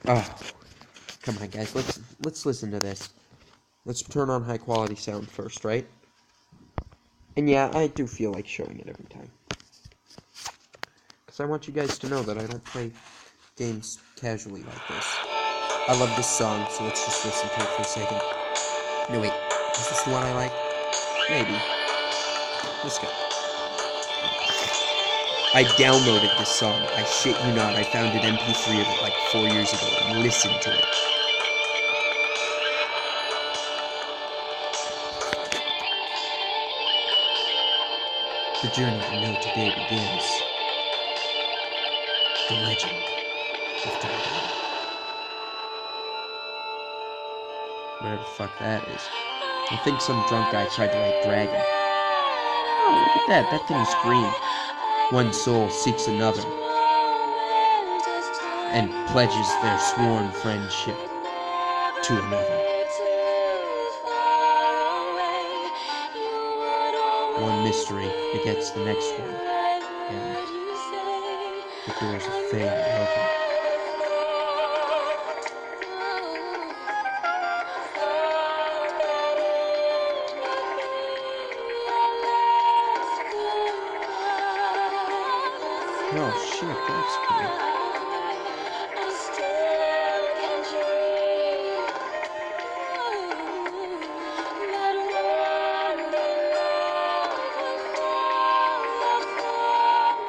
Oh, come on, guys. Let's listen to this. Let's turn on high quality sound first, right? And yeah, I do feel like showing it every time. Because I want you guys to know that I don't play games casually like this. I love this song, so let's just listen to it for a second. No, wait. Is this the one I like? Maybe. Let's go. I downloaded this song. I shit you not. I found an MP3 of it like 4 years ago and listened to it. The journey we know today begins. The legend of Hellena. Whatever the fuck that is. I think some drunk guy tried to write dragon. Oh, look at that. That thing's green. One soul seeks another and pledges their sworn friendship to another. One mystery begets the next one, and the doors of fame are open. Oh shit, that's cool.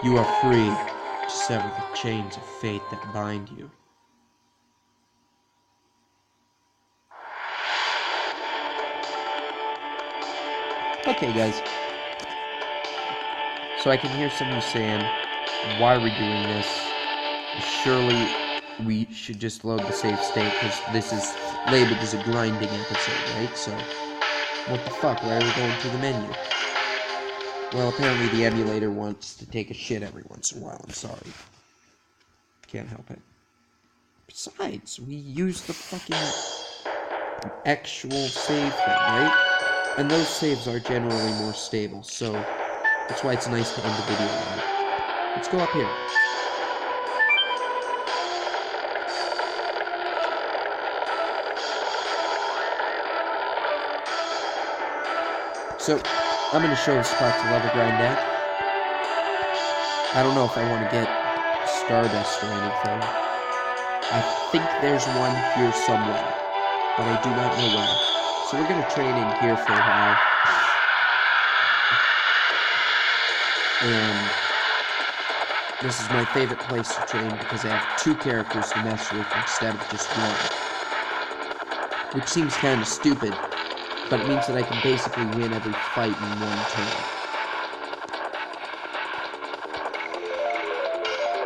You are free to sever the chains of fate that bind you. Okay, guys. So I can hear some of you saying, why are we doing this? Surely we should just load the save state, because this is labeled as a grinding episode, right? So, what the fuck? Why are we going through the menu? Well, apparently the emulator wants to take a shit every once in a while. I'm sorry. Can't help it. Besides, we use the fucking actual save thing, right? And those saves are generally more stable, so that's why it's nice to end the video on it. Let's go up here. So, I'm going to show the spot to level grind at. I don't know if I want to get Stardust or anything. I think there's one here somewhere, but I do not know where. So we're going to train in here for a while. And this is my favorite place to train because I have 2 characters to mess with instead of just 1. Which seems kind of stupid, but it means that I can basically win every fight in 1 turn.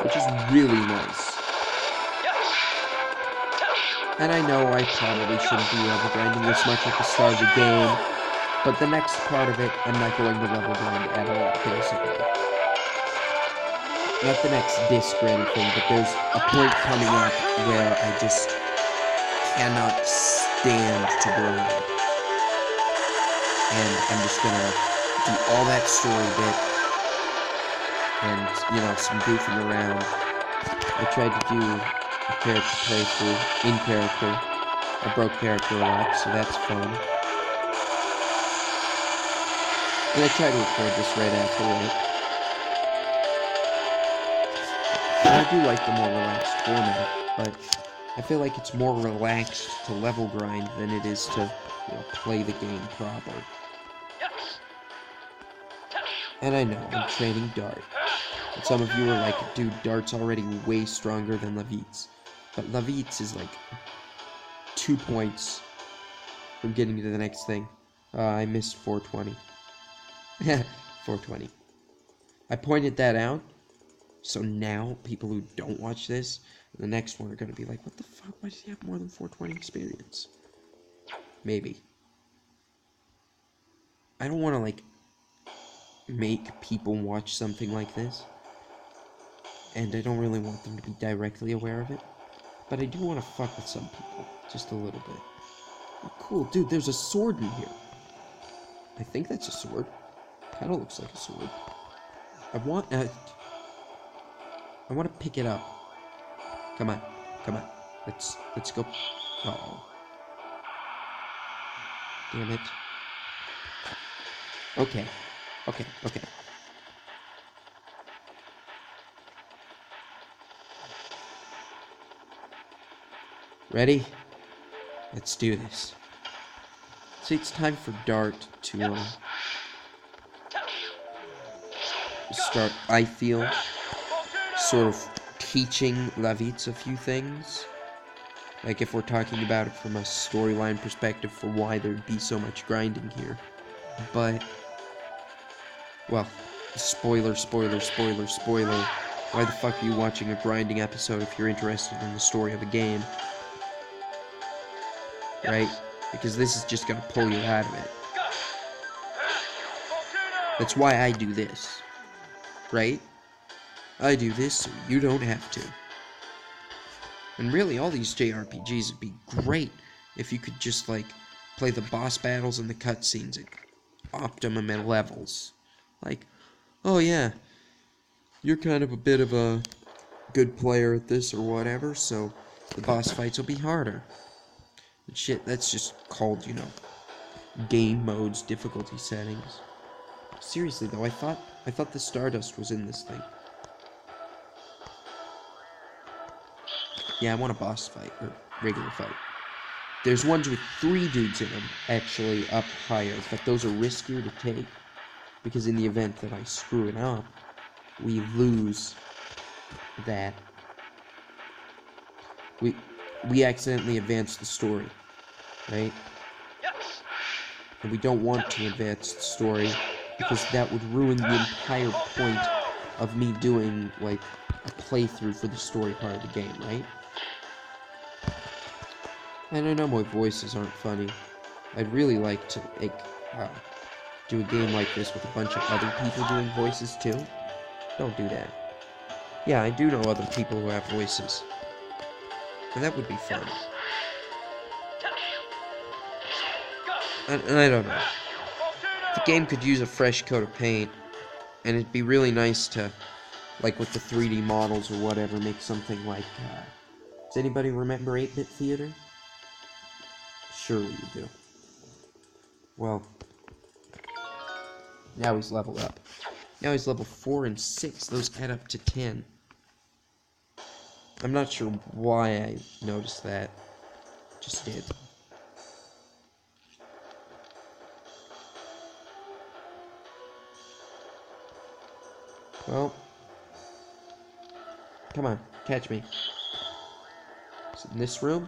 Which is really nice. And I know I probably shouldn't be level grinding this much at the start of the game, but the next part of it, I'm not going to level grind at all, basically. Not the next disc or anything, but there's a point coming up where I just cannot stand to grind. And I'm just gonna do all that story bit, and, you know, some goofing around. I tried to do a character playthrough in character. I broke character a lot, so that's fun. And I tried to record this right after it. And I do like the more relaxed format, but I feel like it's more relaxed to level grind than it is to, you know, play the game proper. And I know, I'm training Dart. And some of you are like, dude, Dart's already way stronger than Levitz. But Levitz is like 2 points from getting to the next thing. I missed 420. 420. I pointed that out, so now people who don't watch this, the next one are going to be like, what the fuck, why does he have more than 420 experience? Maybe. I don't want to, like, make people watch something like this, and I don't really want them to be directly aware of it, but I do want to fuck with some people, just a little bit. Oh, cool, dude, there's a sword in here. I think that's a sword. Kinda looks like a sword. I want to pick it up. Come on, come on. Let's go. Uh-oh. Damn it. Okay. Okay. Ready? Let's do this. See, it's time for Dart to start, I feel, sort of teaching Lavitz a few things. Like, if we're talking about it from a storyline perspective for why there'd be so much grinding here. But, well, spoiler. Why the fuck are you watching a grinding episode if you're interested in the story of a game? Right? Because this is just gonna pull you out of it. That's why I do this. Right? I do this so you don't have to. And really, all these JRPGs would be great if you could just, like, play the boss battles and the cutscenes at optimum levels. Like, oh yeah, you're kind of a bit of a good player at this or whatever, so the boss fights will be harder. But shit, that's just called, you know, game modes, difficulty settings. Seriously though, I thought the Stardust was in this thing. Yeah, I want a boss fight, or regular fight. There's ones with 3 dudes in them, actually, up higher, but those are riskier to take, because in the event that I screw it up, we lose that. We accidentally advance the story, right? And we don't want to advance the story, because that would ruin the entire point of me doing, like, a playthrough for the story part of the game, right? And I know my voices aren't funny. I'd really like to, like, do a game like this with a bunch of other people doing voices, too. Don't do that. Yeah, I do know other people who have voices. And that would be fun. And I don't know. The game could use a fresh coat of paint, and it'd be really nice to, like with the 3D models or whatever, make something like, does anybody remember 8-Bit Theater? Surely you do. Well, now he's leveled up. Now he's level 4 and 6. Those add up to 10. I'm not sure why I noticed that. Just did. Well, come on, catch me. Is it in this room?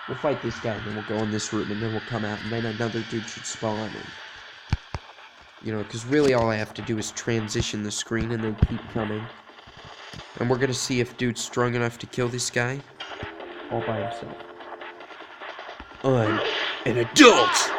We'll fight this guy, and then we'll go in this room, and then we'll come out, and then another dude should spawn in. You know, because really all I have to do is transition the screen, and they keep coming. And we're gonna see if dude's strong enough to kill this guy all by himself. I'm an adult!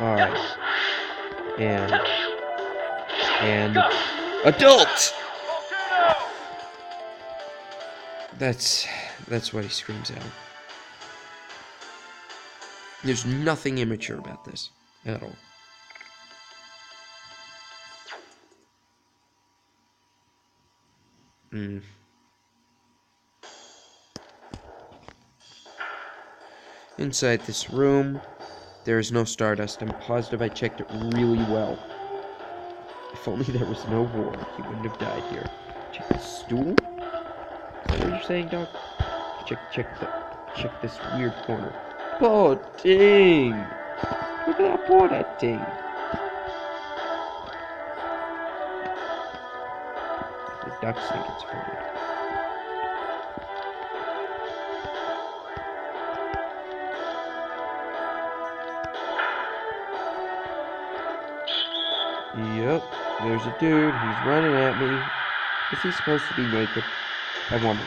Alright. And adult! That's what he screams out. There's nothing immature about this at all. Inside this room, there is no Stardust. I'm positive I checked it really well. If only there was no war, he wouldn't have died here. Check the stool? Is that what you're saying, dog? Check this weird corner. Poor thing! Look at how poor that thing. The ducks think it's funny. Yep, there's a dude. He's running at me. Is he supposed to be naked? I wonder.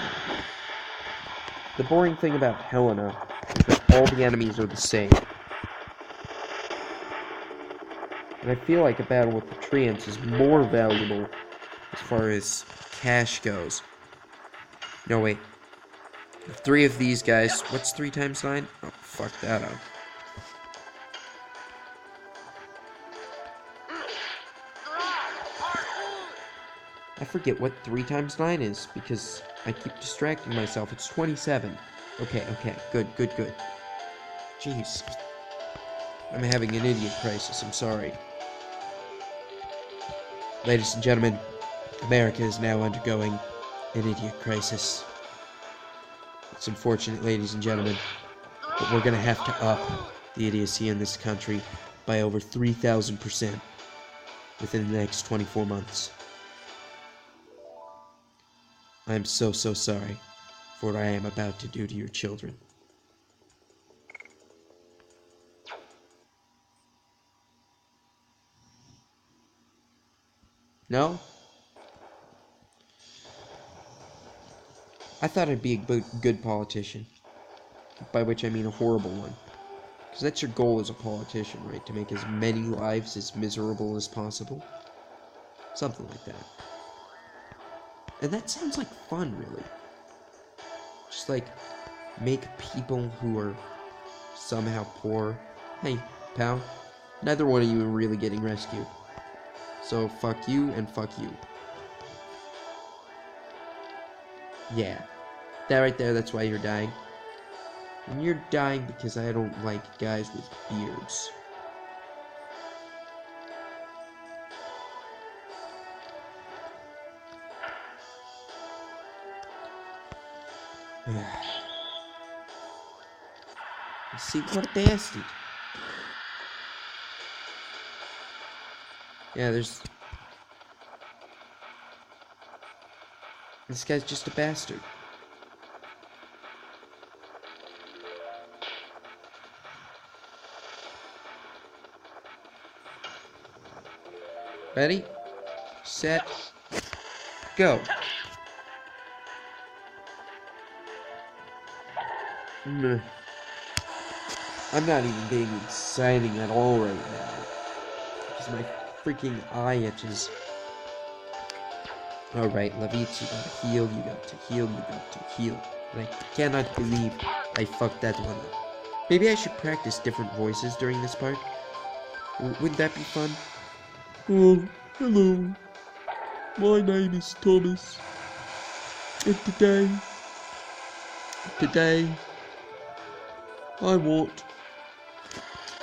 The boring thing about Hellena is that all the enemies are the same. And I feel like a battle with the treants is more valuable as far as cash goes. No, wait. 3 of these guys. What's 3 times 9? Oh, fuck that up. I forget what 3 times 9 is, because I keep distracting myself. It's 27. Okay, good. Jeez. I'm having an idiot crisis, I'm sorry. Ladies and gentlemen, America is now undergoing an idiot crisis. It's unfortunate, ladies and gentlemen, but we're gonna have to up the idiocy in this country by over 3,000% within the next 24 months. I'm so sorry for what I am about to do to your children. No? I thought I'd be a good politician. By which I mean a horrible one. Because that's your goal as a politician, right? To make as many lives as miserable as possible. Something like that. And that sounds like fun, really. Just like, make people who are somehow poor. Hey, pal, neither one of you are really getting rescued. So fuck you and fuck you. Yeah. That right there, that's why you're dying. And you're dying because I don't like guys with beards. See, what a bastard. Yeah, there's... This guy's just a bastard. Ready? Set. Go. I'm not even being exciting at all right now. Because my freaking eye itches. Alright, Levitz, you gotta heal, you got to heal, you got to heal. And I cannot believe I fucked that one up. Maybe I should practice different voices during this part. Wouldn't that be fun? Oh, hello. My name is Thomas. And today, I want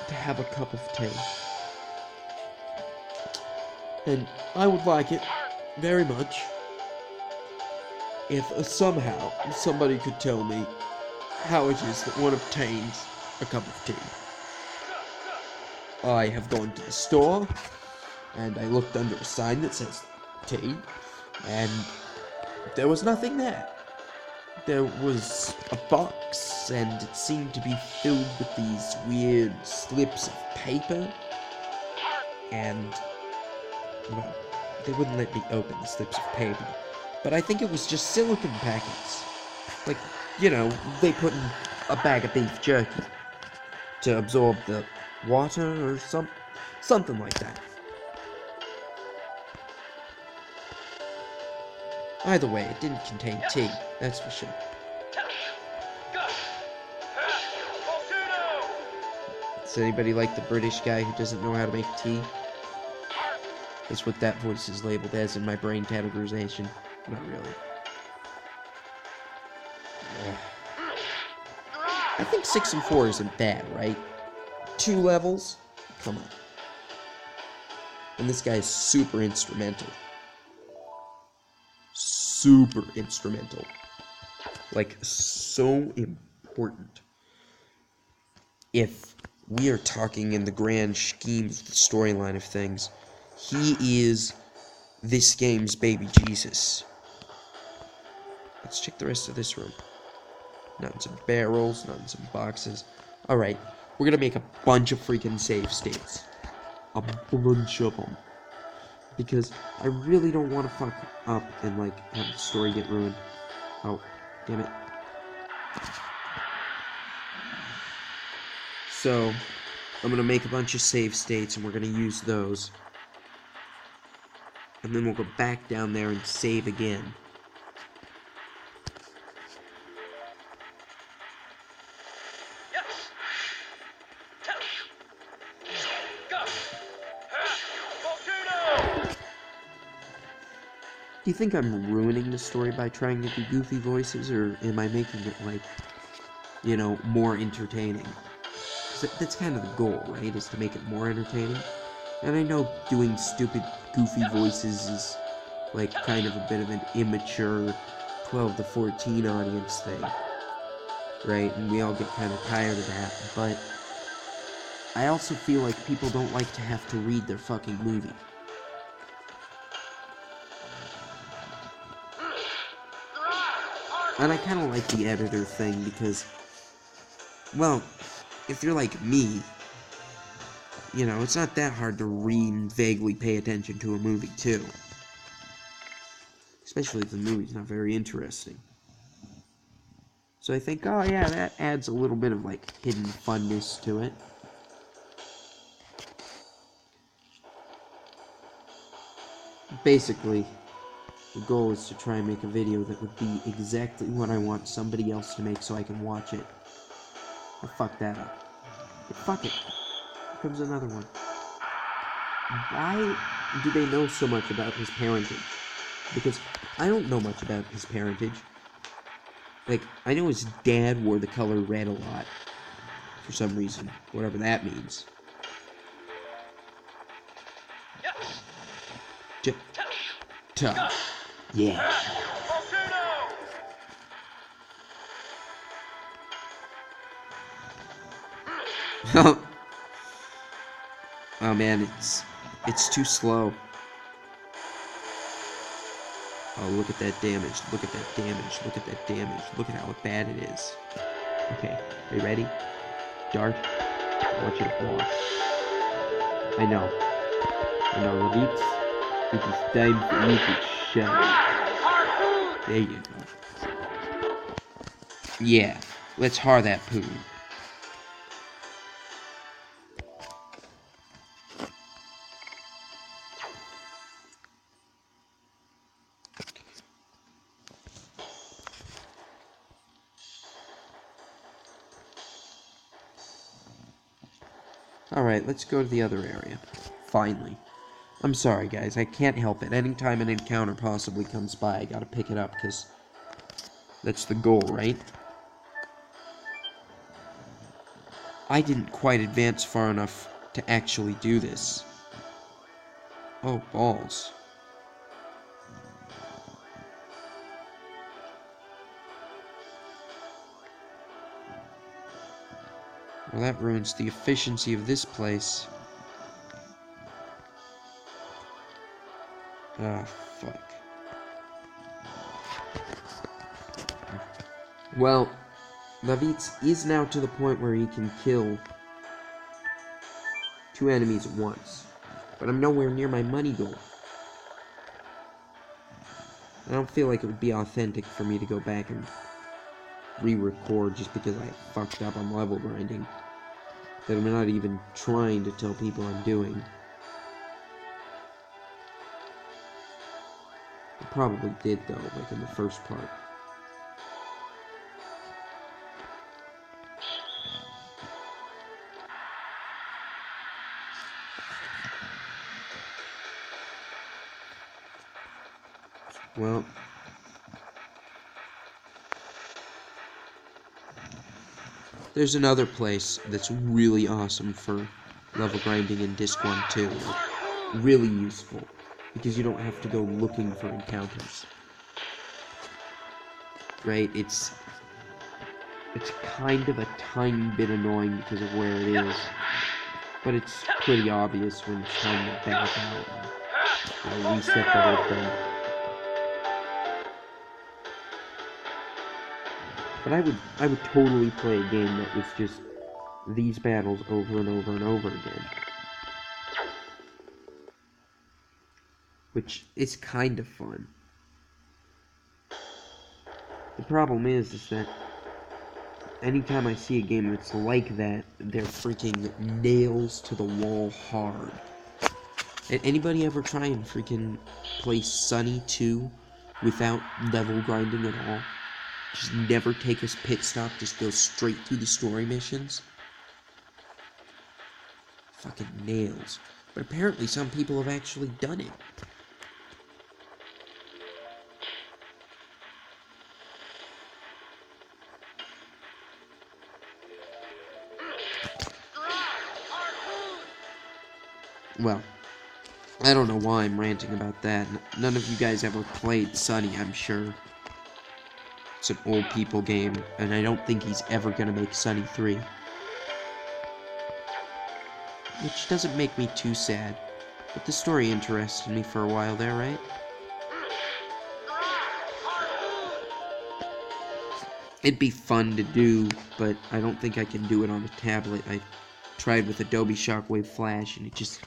to have a cup of tea. And I would like it very much if somehow somebody could tell me how it is that one obtains a cup of tea. I have gone to the store, and I looked under a sign that says tea, and there was nothing there. There was a box, and it seemed to be filled with these weird slips of paper, and, well, they wouldn't let me open the slips of paper, but I think it was just silicone packets. Like, you know, they put in a bag of beef jerky to absorb the water or something like that. Either way, it didn't contain tea, that's for sure. Does anybody like the British guy who doesn't know how to make tea? That's what that voice is labeled as in my brain categorization. Not really. I think 6 and 4 isn't bad, right? 2 levels? Come on. And this guy is super instrumental. Super instrumental. Like, so important. If we are talking in the grand scheme of the storyline of things, he is this game's baby Jesus. Let's check the rest of this room. Not in some barrels, not in some boxes. Alright, we're gonna make a bunch of freaking save states. A bunch of them. Because I really don't want to fuck up and, like, have the story get ruined. Oh, damn it. So, I'm gonna make a bunch of save states, and we're gonna use those. And then we'll go back down there and save again. Do you think I'm ruining the story by trying to do goofy voices, or am I making it, like, you know, more entertaining? 'Cause that's kind of the goal, right? Is to make it more entertaining. And I know doing stupid, goofy voices is, like, kind of a bit of an immature 12 to 14 audience thing, right? And we all get kind of tired of that, but I also feel like people don't like to have to read their fucking movie. And I kind of like the editor thing because, well, if you're like me, you know, it's not that hard to read and vaguely pay attention to a movie, too. Especially if the movie's not very interesting. So I think, oh yeah, that adds a little bit of, like, hidden funness to it. Basically, the goal is to try and make a video that would be exactly what I want somebody else to make so I can watch it. I fucked that up. But fuck it. Here comes another one. Why do they know so much about his parentage? Because I don't know much about his parentage. Like, I know his dad wore the color red a lot. For some reason. Whatever that means. Yeah. Oh man, it's too slow. Oh, look at that damage. Look at that damage. Look at that damage. Look at how bad it is. Okay, are you ready? Dart. I want you to block. I know. Levites. It is time for you to shine. There you go. Yeah, let's har that poo. Alright, let's go to the other area. Finally. I'm sorry, guys. I can't help it. Anytime an encounter possibly comes by, I gotta pick it up, because that's the goal, right? I didn't quite advance far enough to actually do this. Oh, balls. Well, that ruins the efficiency of this place. Ah, fuck. Well, Lavitz is now to the point where he can kill 2 enemies at once. But I'm nowhere near my money goal. I don't feel like it would be authentic for me to go back and re-record just because I fucked up on level grinding. That I'm not even trying to tell people I'm doing. I probably did, though, like in the first part. Well, there's another place that's really awesome for level grinding in Disc 1 too. Really useful, because you don't have to go looking for encounters. Right? It's kind of a tiny bit annoying because of where it is, but it's pretty obvious when it's time to back out and reset the whole thing. But I would totally play a game that was just these battles over and over and over again. Which is kind of fun. The problem is that anytime I see a game that's like that, they're freaking nails to the wall hard. Anybody ever try and freaking play Sunny 2 without level grinding at all? Just never take a pit stop, just go straight through the story missions? Fucking nails. But apparently some people have actually done it. Well, I don't know why I'm ranting about that. None of you guys ever played Sunny, I'm sure. It's an old people game, and I don't think he's ever gonna make Sunny 3. Which doesn't make me too sad. But the story interested me for a while there, right? It'd be fun to do, but I don't think I can do it on a tablet. I tried with Adobe Shockwave Flash, and it just...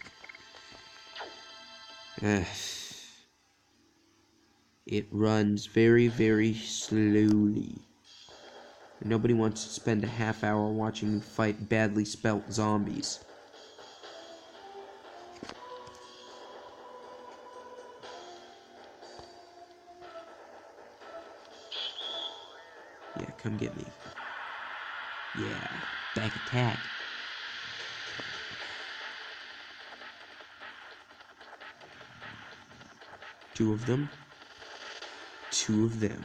it runs very, very slowly. And nobody wants to spend a half hour watching me fight badly spelt zombies. Yeah, come get me. Yeah, back attack. Two of them. Two of them.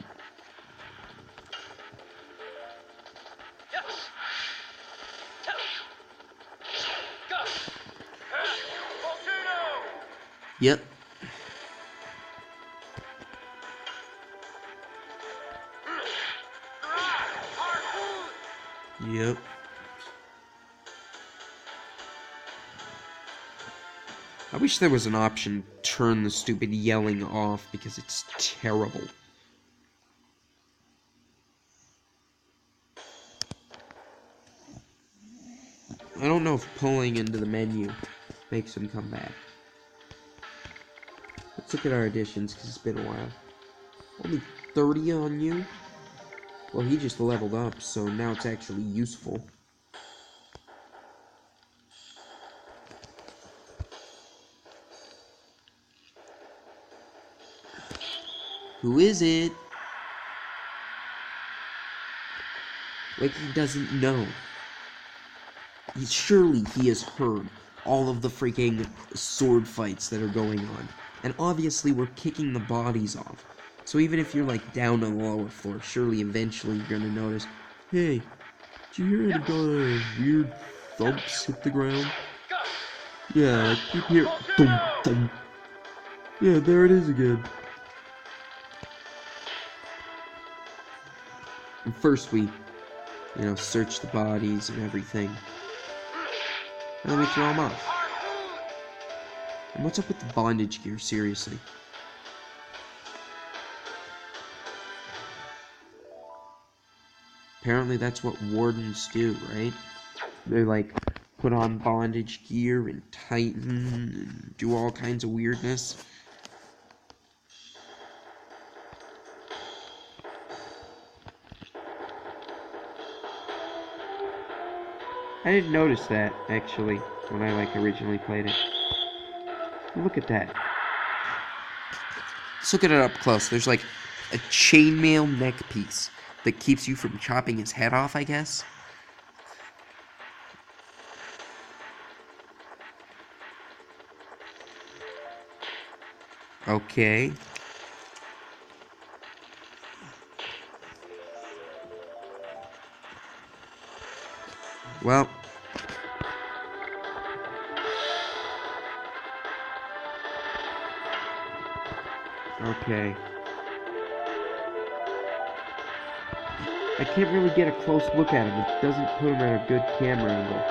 Yep. Yep. I wish there was an option to turn the stupid yelling off, because it's terrible. I don't know if pulling into the menu makes him come back. Let's look at our additions, because it's been a while. Only 30 on you? Well, he just leveled up, so now it's actually useful. Who is it? Like he doesn't know. Surely he has heard all of the freaking sword fights that are going on. And obviously we're kicking the bodies off. So even if you're like down on the lower floor, surely eventually you're gonna notice, hey, did you hear any kind of weird thumps hit the ground? Yeah, I keep hearing thump thump. Yeah, there it is again. And first we, search the bodies and everything. And then we throw them off. And what's up with the bondage gear, seriously? Apparently that's what wardens do, right? They, like, put on bondage gear and tighten and do all kinds of weirdness. I didn't notice that, actually, when I, originally played it. Look at that. Let's look at it up close. There's, a chainmail neck piece that keeps you from chopping his head off, I guess. Okay. Well. Okay. I can't really get a close look at him. It doesn't put him at a good camera angle.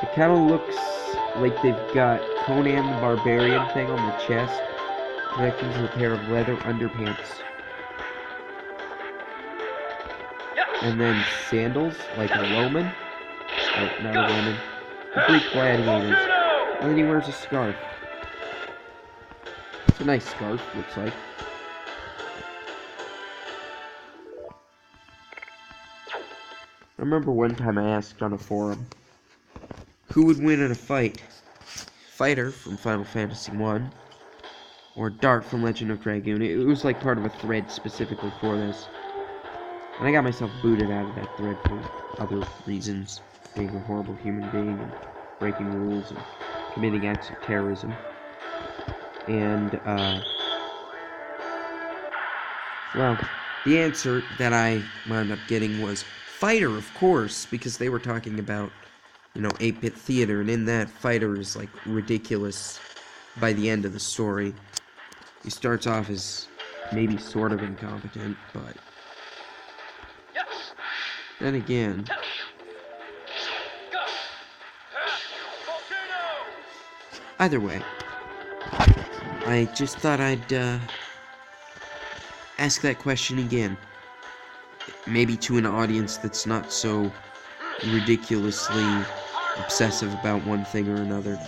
It kind of looks like they've got Conan the Barbarian thing on the chest, connected to a pair of leather underpants. And then sandals, like a Roman. Oh, not a Roman. The Greek gladiators. And then he wears a scarf. It's a nice scarf, looks like. I remember one time I asked on a forum, who would win in a fight? Fighter from Final Fantasy 1, or Dart from Legend of Dragoon. It was like part of a thread specifically for this. And I got myself booted out of that thread for other reasons. Being a horrible human being and breaking rules and committing acts of terrorism. And, well, the answer that I wound up getting was Fighter, of course, because they were talking about 8-bit theater, and in that, Fighter is, like, ridiculous by the end of the story. He starts off as maybe sort of incompetent, but then again, either way, I just thought I'd ask that question again. Maybe to an audience that's not so ridiculously obsessive about one thing or another.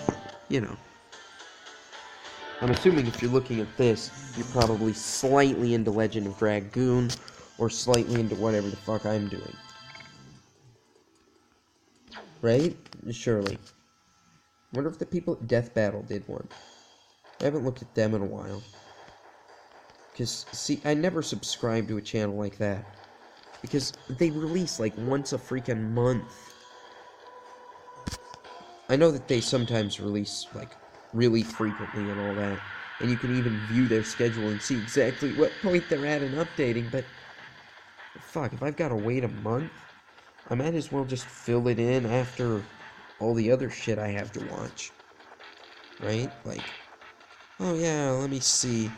I'm assuming if you're looking at this, you're probably slightly into Legend of Dragoon, or slightly into whatever the fuck I'm doing. Right? Surely. I wonder if the people at Death Battle did one. I haven't looked at them in a while. Because, see, I never subscribe to a channel like that. Because they release, like, once a freaking month. I know that they sometimes release, like, really frequently and all that. And you can even view their schedule and see exactly what point they're at in updating, but fuck, if I've got to wait a month, I might as well just fill it in after all the other shit I have to watch. Right? Like, oh yeah, let me see.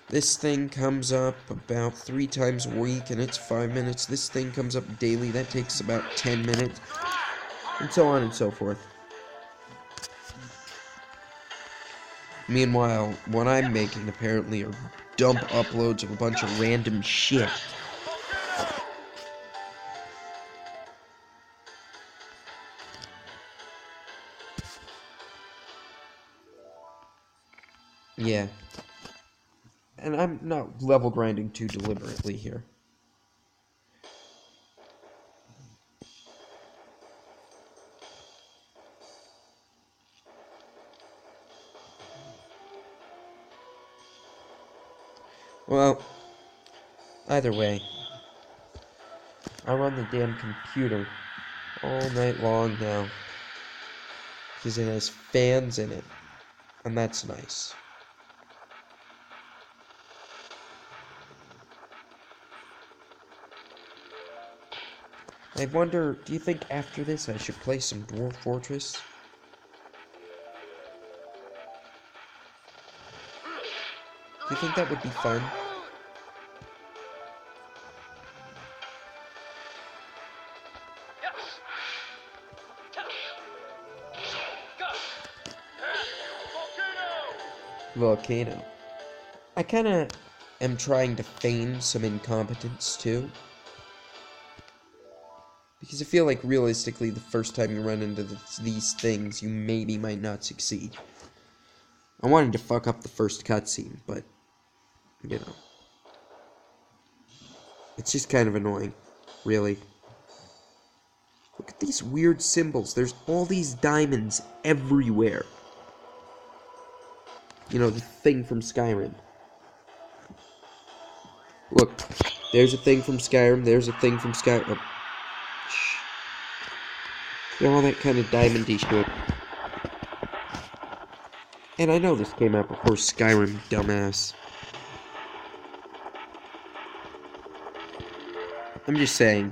This thing comes up about 3 times a week, and it's 5 minutes. This thing comes up daily, that takes about 10 minutes. And so on and so forth. Meanwhile, what I'm making, apparently, are dump uploads of a bunch of random shit. Yeah. And I'm not level grinding too deliberately here. Well, either way, I run the damn computer all night long now, because it has fans in it, and that's nice. I wonder, do you think after this I should play some Dwarf Fortress? Do you think that would be fun? Volcano. I kinda am trying to feign some incompetence too. Because I feel like realistically the first time you run into these things, you maybe might not succeed. I wanted to fuck up the first cutscene, but it's just kind of annoying, really. Look at these weird symbols. There's all these diamonds everywhere. The thing from Skyrim. Look, there's a thing from Skyrim, there's a thing from Skyrim. Oh. Shh. Got all that kind of diamondy shit. And I know this came out before Skyrim, dumbass. I'm just saying,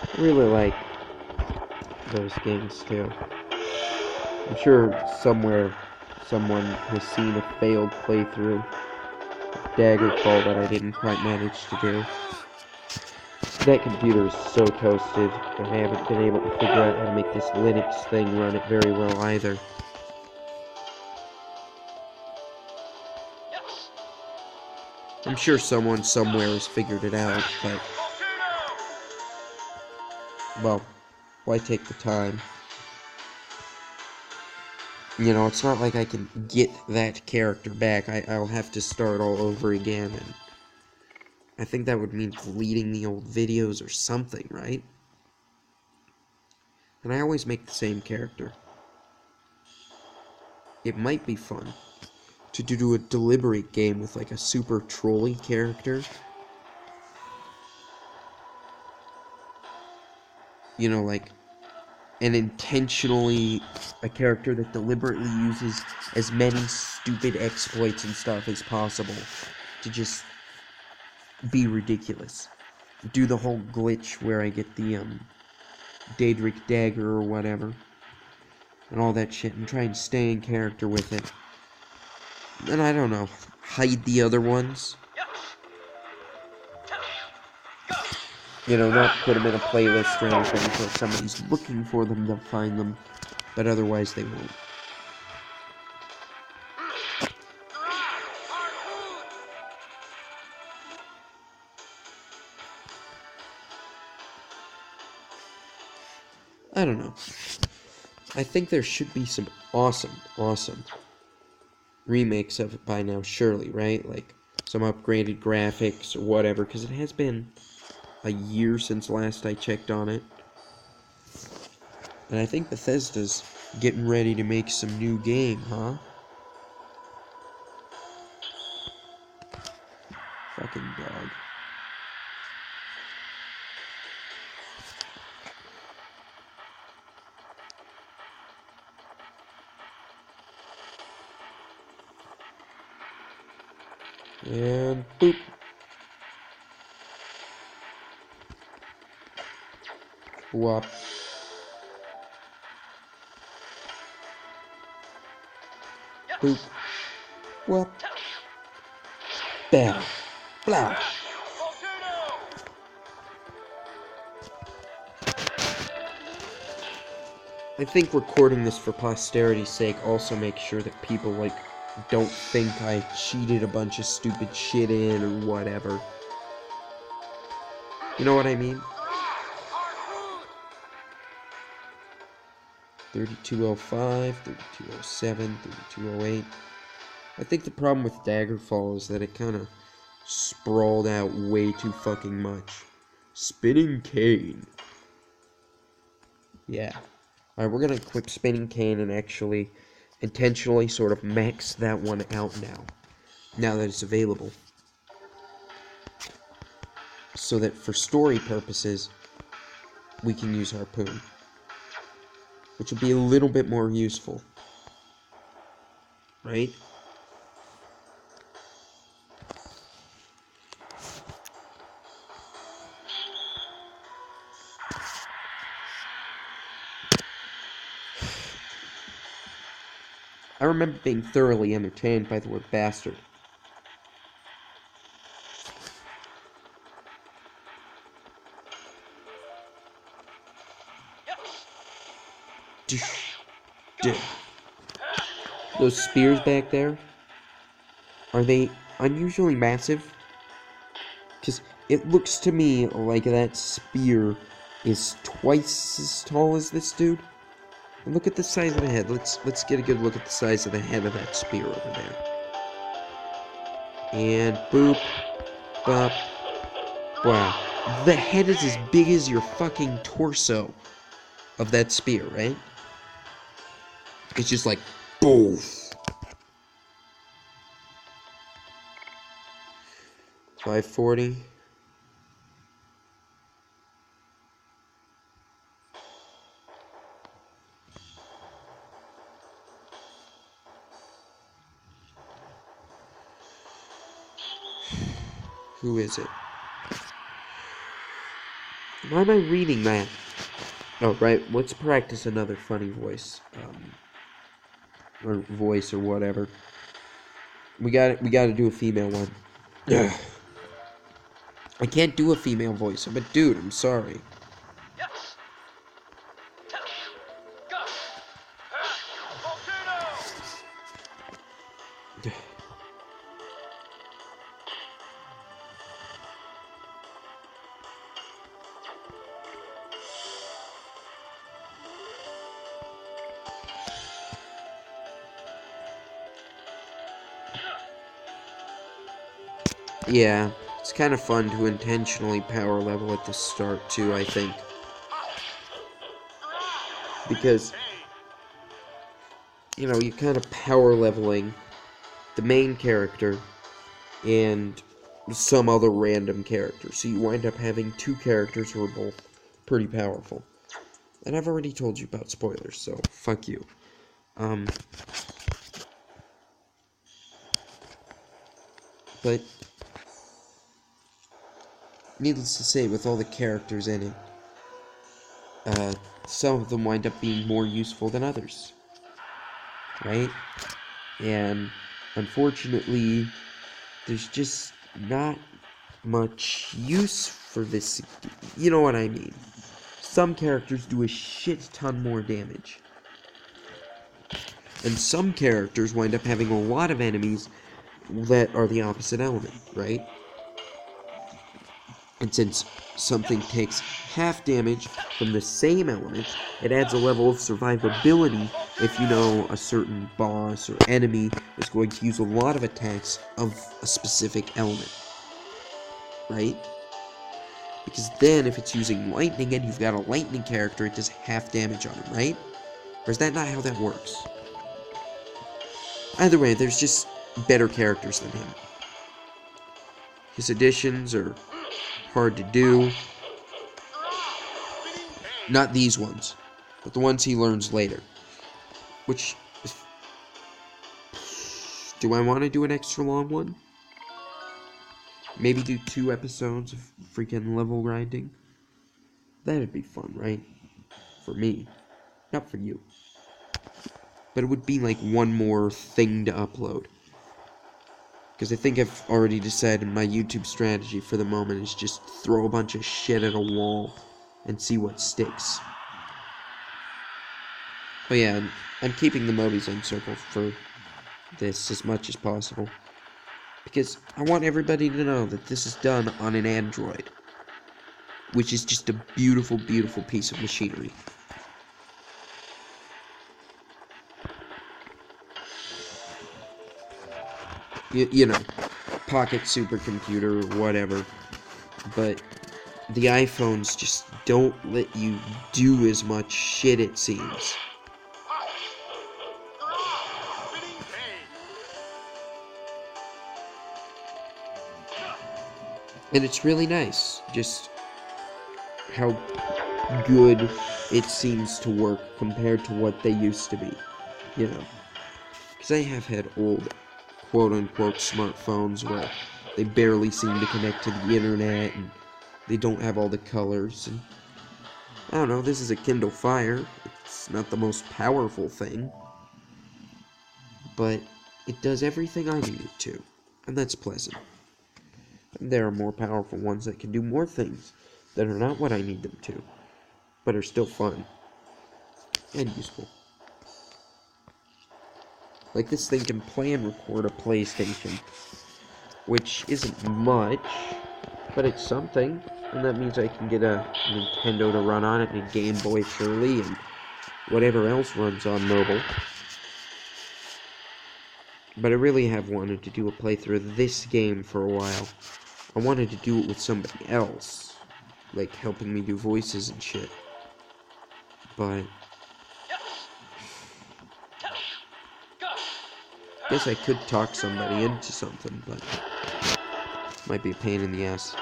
I really like those games too. I'm sure somewhere someone has seen a failed playthrough of Daggerfall that I didn't quite manage to do. That computer is so toasted, and I haven't been able to figure out how to make this Linux thing run it very well either. I'm sure someone somewhere has figured it out, but well, why take the time? It's not like I can get that character back. I'll have to start all over again, and I think that would mean deleting the old videos or something, right? And I always make the same character. It might be fun to do a deliberate game with, like, a super trolly character. Like, and intentionally a character that deliberately uses as many stupid exploits and stuff as possible to just be ridiculous. Do the whole glitch where I get the Daedric Dagger or whatever. And all that shit, and try and stay in character with it. And I don't know, hide the other ones. You know, not put them in a playlist or anything until somebody's looking for them, they'll find them. But otherwise they won't. I don't know. I think there should be some awesome remakes of it by now, surely, right? Like, some upgraded graphics or whatever, because it has been a year since last I checked on it. And I think Bethesda's getting ready to make some new game, huh? Fucking dog. And boop. Whop. Boop. Whop. Bam. Blah. I think recording this for posterity's sake also makes sure that people, like, don't think I cheated a bunch of stupid shit in or whatever. You know what I mean? 3205, 3207, 3208. I think the problem with Daggerfall is that it kind of sprawled out way too fucking much. Spinning Cane. Yeah. Alright, we're gonna equip Spinning Cane and actually intentionally sort of max that one out now that it's available. So that for story purposes, we can use Harpoon. Which would be a little bit more useful. Right? I remember being thoroughly entertained by the word bastard. Those spears back there, are they unusually massive? Because it looks to me like that spear is twice as tall as this dude. And look at the size of the head. Let's get a good look at the size of the head of that spear over there. And boop, bop, wow. The head is as big as your fucking torso of that spear, right? It's just like, boof. 540. Who is it? Why am I reading that? Oh, right. Let's practice another funny voice. Or voice or whatever. We gotta do a female one. Yeah. I can't do a female voice. I'm a dude. I'm sorry. Yeah, it's kind of fun to intentionally power level at the start, too, I think. Because, you know, you're kind of power leveling the main character and some other random character. So you wind up having two characters who are both pretty powerful. And I've already told you about spoilers, so fuck you. But needless to say, with all the characters in it, some of them wind up being more useful than others, right? And unfortunately, there's just not much use for this. You know what I mean? Some characters do a shit ton more damage. And some characters wind up having a lot of enemies that are the opposite element, right? And since something takes half damage from the same element, it adds a level of survivability if you know a certain boss or enemy is going to use a lot of attacks of a specific element, right? Because then if it's using lightning and you've got a lightning character, it does half damage on him, right? Or is that not how that works? Either way, there's just better characters than him. His additions are hard to do. Not these ones, but the ones he learns later. Which, do I want to do an extra long one? Maybe do 2 episodes of freaking level grinding? That'd be fun, right? For me. Not for you. But it would be like one more thing to upload. Because I think I've already decided my YouTube strategy for the moment is just throw a bunch of shit at a wall and see what sticks. Oh yeah, I'm keeping the Moby Zone circle for this as much as possible. Because I want everybody to know that this is done on an Android. Which is just a beautiful, beautiful piece of machinery. You know, pocket supercomputer or whatever. But the iPhones just don't let you do as much shit, it seems. And it's really nice, just how good it seems to work compared to what they used to be, you know. Because I have had old quote-unquote smartphones where they barely seem to connect to the internet, and they don't have all the colors, and I don't know, this is a Kindle Fire. It's not the most powerful thing, but it does everything I need it to, and that's pleasant. And there are more powerful ones that can do more things that are not what I need them to, but are still fun and useful. Like, this thing can play and record a PlayStation, which isn't much, but it's something, and that means I can get a Nintendo to run on it, and a Game Boy surely, and whatever else runs on mobile. But I really have wanted to do a playthrough of this game for a while. I wanted to do it with somebody else, like helping me do voices and shit. But guess I could talk somebody into something, but might be a pain in the ass.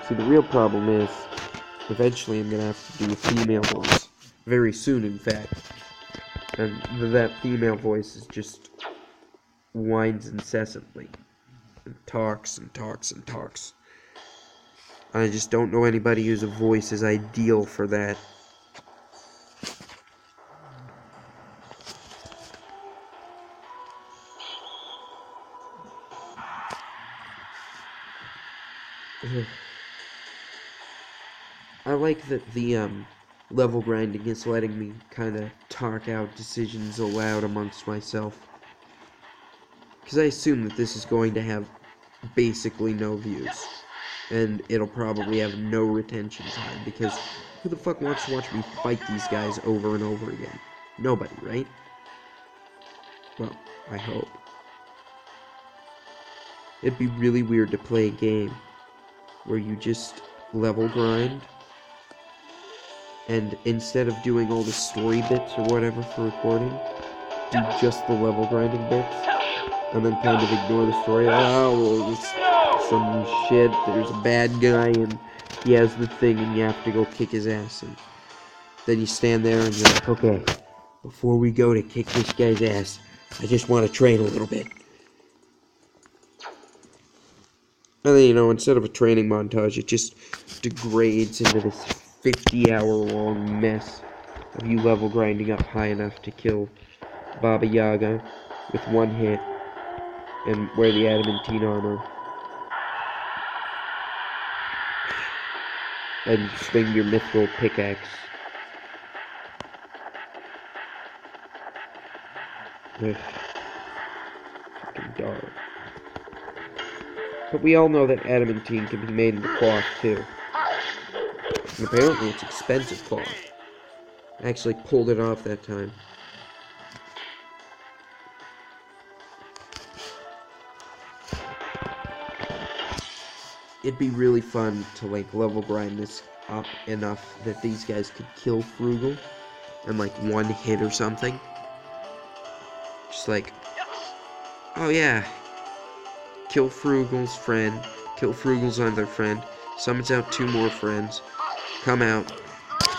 See, the real problem is, eventually I'm gonna have to do a female voice. Very soon, in fact. And that female voice is just whines incessantly. And talks and talks and talks. I just don't know anybody whose voice is ideal for that. I like that the level grinding is letting me kind of talk out decisions aloud amongst myself. Because I assume that this is going to have basically no views. And it'll probably have no retention time, because who the fuck wants to watch me fight these guys over and over again? Nobody, right? Well, I hope. It'd be really weird to play a game where you just level grind, and instead of doing all the story bits or whatever for recording, do just the level grinding bits, and then kind of ignore the story. Oh, well, it's some shit, there's a bad guy, and he has the thing, and you have to go kick his ass, and then you stand there, and you're like, okay, before we go to kick this guy's ass, I just want to train a little bit. And then, instead of a training montage, it just degrades into this 50-hour-long mess of you level grinding up high enough to kill Baba Yaga with one hit and wear the adamantine armor. And swing your mithril pickaxe. Ugh. Fucking dog. But we all know that adamantine can be made into cloth, too. And apparently it's expensive cloth. I actually pulled it off that time. It'd be really fun to, level grind this up enough that these guys could kill Frugal in, one hit or something. Just oh yeah, kill Frugal's friend, kill Frugal's other friend, summons out 2 more friends, come out,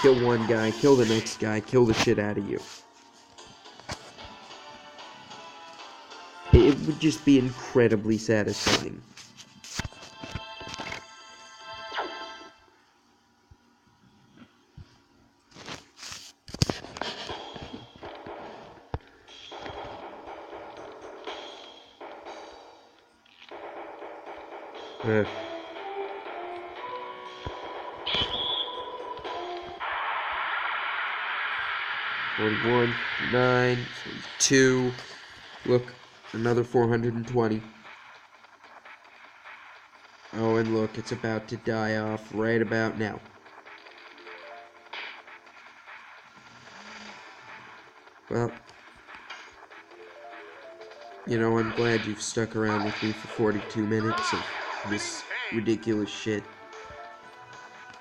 kill one guy, kill the next guy, kill the shit out of you. It would just be incredibly satisfying. Ugh. 41, 9, 42. Look, another 420. Oh, and look, it's about to die off right about now. Well, I'm glad you've stuck around with me for 42 minutes of this ridiculous shit.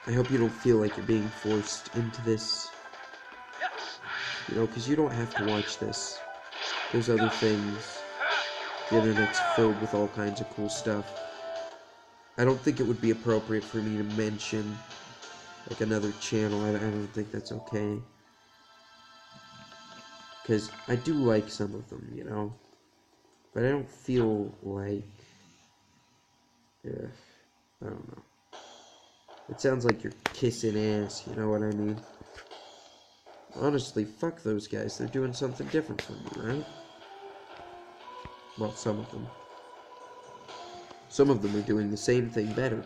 I hope you don't feel like you're being forced into this. Because you don't have to watch this. There's other things. The internet's filled with all kinds of cool stuff. I don't think it would be appropriate for me to mention, another channel. I don't think that's okay. Because I do like some of them, But I don't feel like... Yeah, I don't know. It sounds like you're kissing ass, you know what I mean? Honestly, fuck those guys. They're doing something different from me, right? Well, some of them. Some of them are doing the same thing better.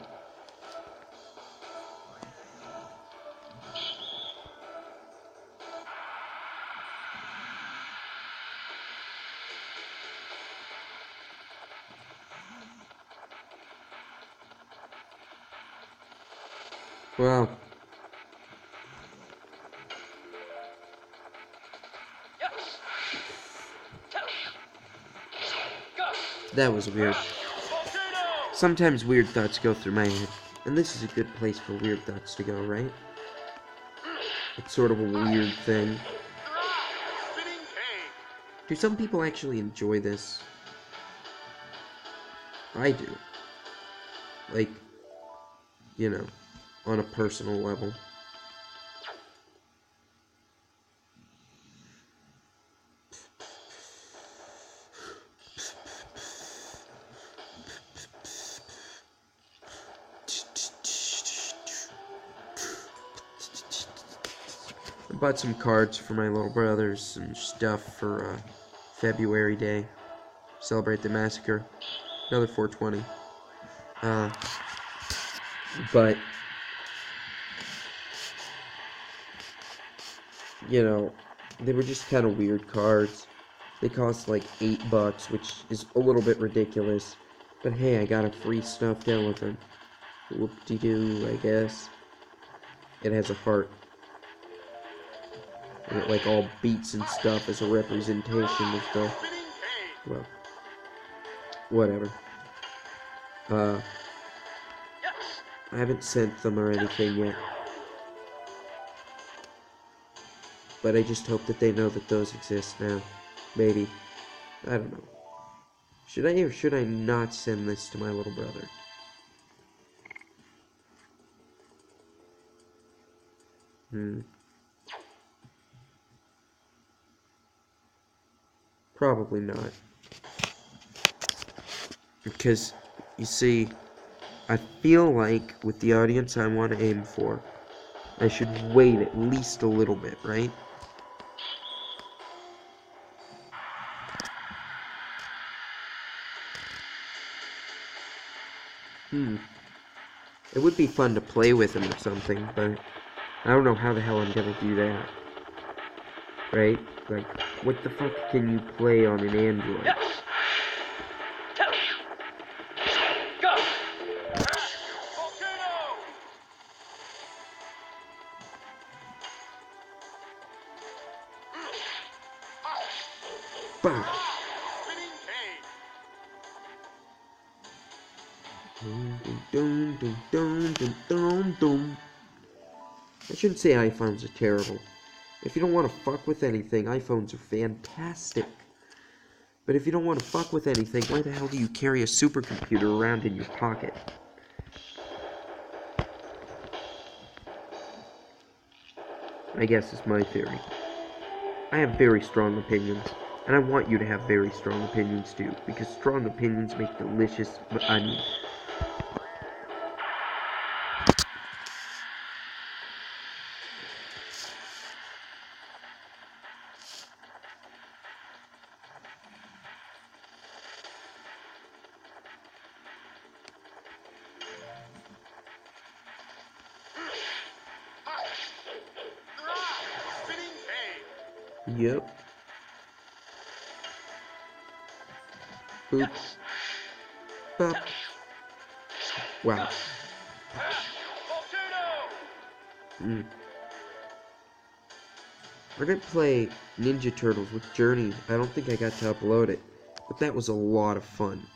Wow. That was weird. Sometimes weird thoughts go through my head, and this is a good place for weird thoughts to go, right? It's sort of a weird thing. Do some people actually enjoy this? I do. On a personal level. I bought some cards for my little brothers and stuff for February Day. Celebrate the massacre. Another 420. But they were just kind of weird cards. They cost $8, which is a little bit ridiculous. But hey, I got a free stuffed elephant. Whoop-de-doo, I guess. It has a heart. And it all beats and stuff as a representation of the... Well, whatever. I haven't sent them or anything yet. But I just hope that they know that those exist now. Maybe. I don't know. Should I or should I not send this to my little brother? Probably not. Because, you see, I feel like, with the audience I want to aim for, I should wait at least a little bit, right? It would be fun to play with him or something, but I don't know how the hell I'm gonna do that. Right? Like, what the fuck can you play on an Android? Go! Bah! I shouldn't say iPhones are terrible. If you don't want to fuck with anything, iPhones are fantastic. But if you don't want to fuck with anything, why the hell do you carry a supercomputer around in your pocket? I guess it's my theory. I have very strong opinions, and I want you to have very strong opinions too, because strong opinions make delicious onion. Yep. Boop. Bop. Wow. I did play Ninja Turtles with Journey. I don't think I got to upload it, but that was a lot of fun.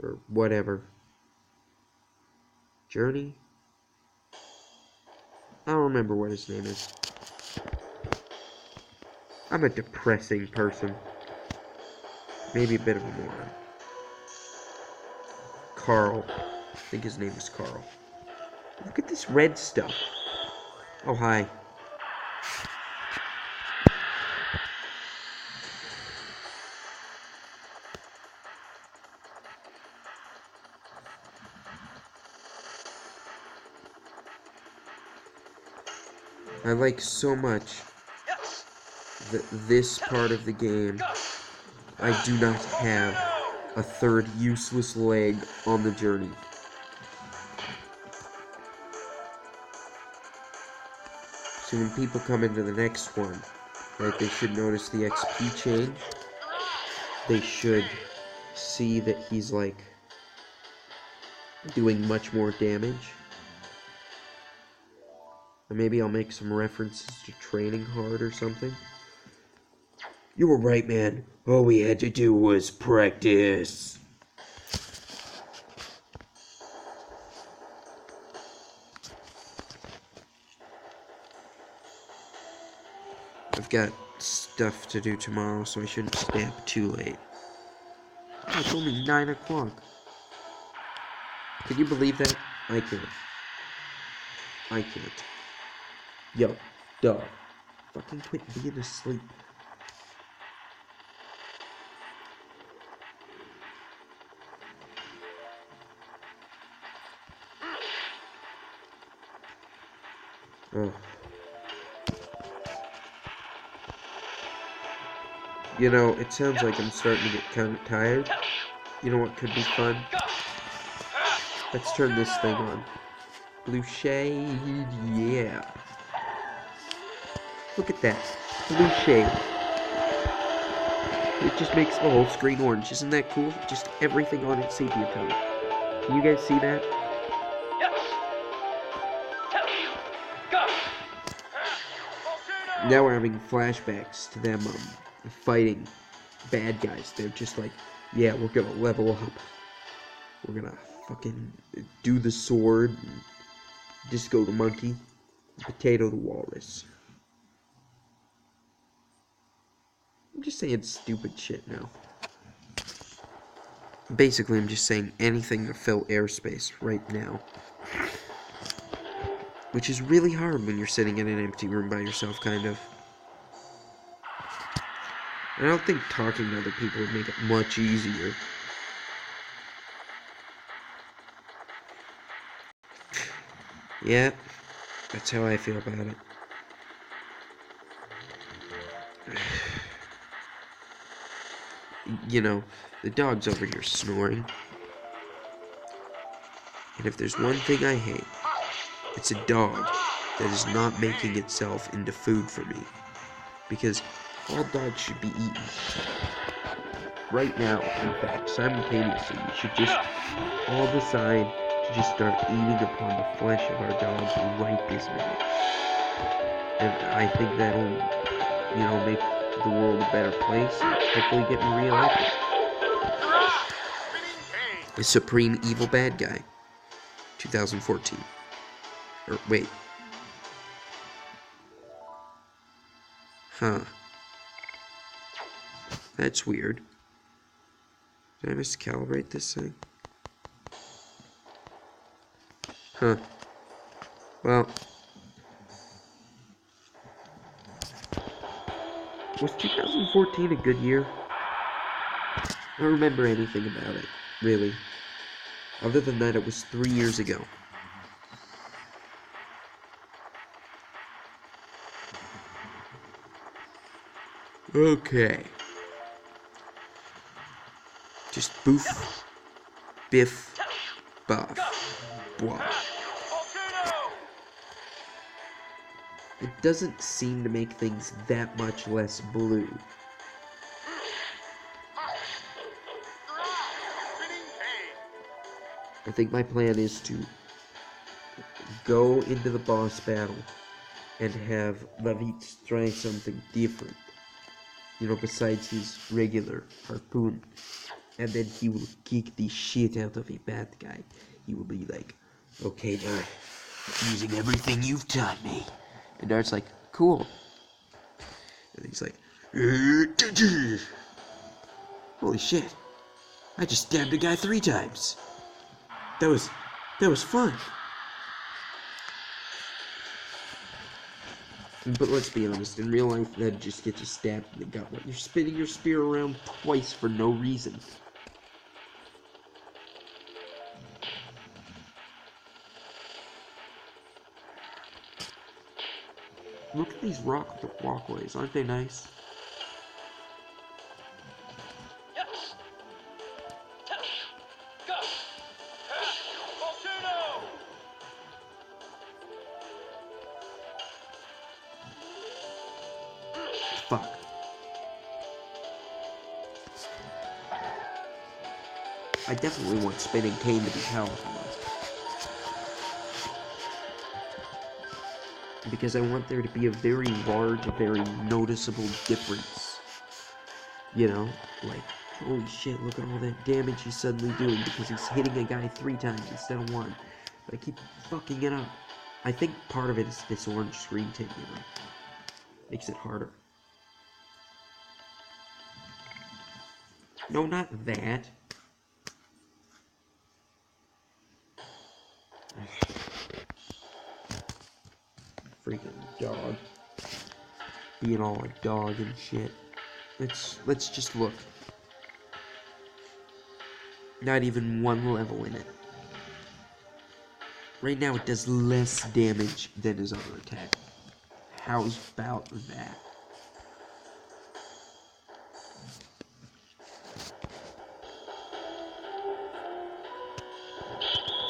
Or whatever. Journey? I don't remember what his name is. I'm a depressing person. Maybe a bit of a moron. Carl. I think his name is Carl. Look at this red stuff. Oh, hi. I like so much that this part of the game, I do not have a third useless leg on the journey. So when people come into the next one, right, they should notice the XP change. They should see that he's, like, doing much more damage. And maybe I'll make some references to training hard or something. You were right, man. All we had to do was practice. I've got stuff to do tomorrow, so I shouldn't stay up too late. Oh, it's only 9 o'clock. Can you believe that? I can't. I can't. Yo, dog. Fucking quit being asleep. Oh. You know, it sounds like I'm starting to get kind of tired. You know what could be fun? Let's turn this thing on. Blue shade, yeah. Look at that. Blue shade. It just makes the whole screen orange. Isn't that cool? Just everything on it sepia color. Can you guys see that? Now we're having flashbacks to them fighting bad guys. They're just like, yeah, we're gonna level up. We're gonna fucking do the sword, and Disco the monkey, Potato the walrus. I'm just saying stupid shit now. Basically, I'm just saying anything to fill airspace right now. Which is really hard when you're sitting in an empty room by yourself, kind of. I don't think talking to other people would make it much easier. Yeah, that's how I feel about it. You know, the dog's over here snoring. And if there's one thing I hate, it's a dog that is not making itself into food for me. Because all dogs should be eaten. Right now, in fact, simultaneously, we should just all decide to just start eating upon the flesh of our dogs right this minute. And I think that'll, make the world a better place and hopefully get me reelected. The Supreme Evil Bad Guy, 2014. Or, wait. Huh. That's weird. Did I miscalibrate this thing? Huh. Well. Was 2014 a good year? I don't remember anything about it, really. Other than that, it was 3 years ago. Okay. Just boof, biff, buff, blah. It doesn't seem to make things that much less blue. I think my plan is to go into the boss battle and have Lavitz try something different. Besides his regular harpoon. And then he will kick the shit out of a bad guy. He will be like, okay, Dart, using everything you've taught me. And Dart's like, cool. And he's like, holy shit. I just stabbed a guy 3 times. That was fun. But let's be honest, in real life, that just gets you stabbed in the gut. You're spinning your spear around twice for no reason. Look at these walkways, aren't they nice? Fuck. I definitely want Spinning Cane to be powerful. Because I want there to be a very large, very noticeable difference. Like, holy shit, look at all that damage he's suddenly doing because he's hitting a guy 3 times instead of 1. But I keep fucking it up. I think part of it is this orange screen tint, Makes it harder. No, not that. Freaking dog. Being all a dog and shit. Let's just look. Not even 1 level in it. Right now it does less damage than his other attack. How's about that?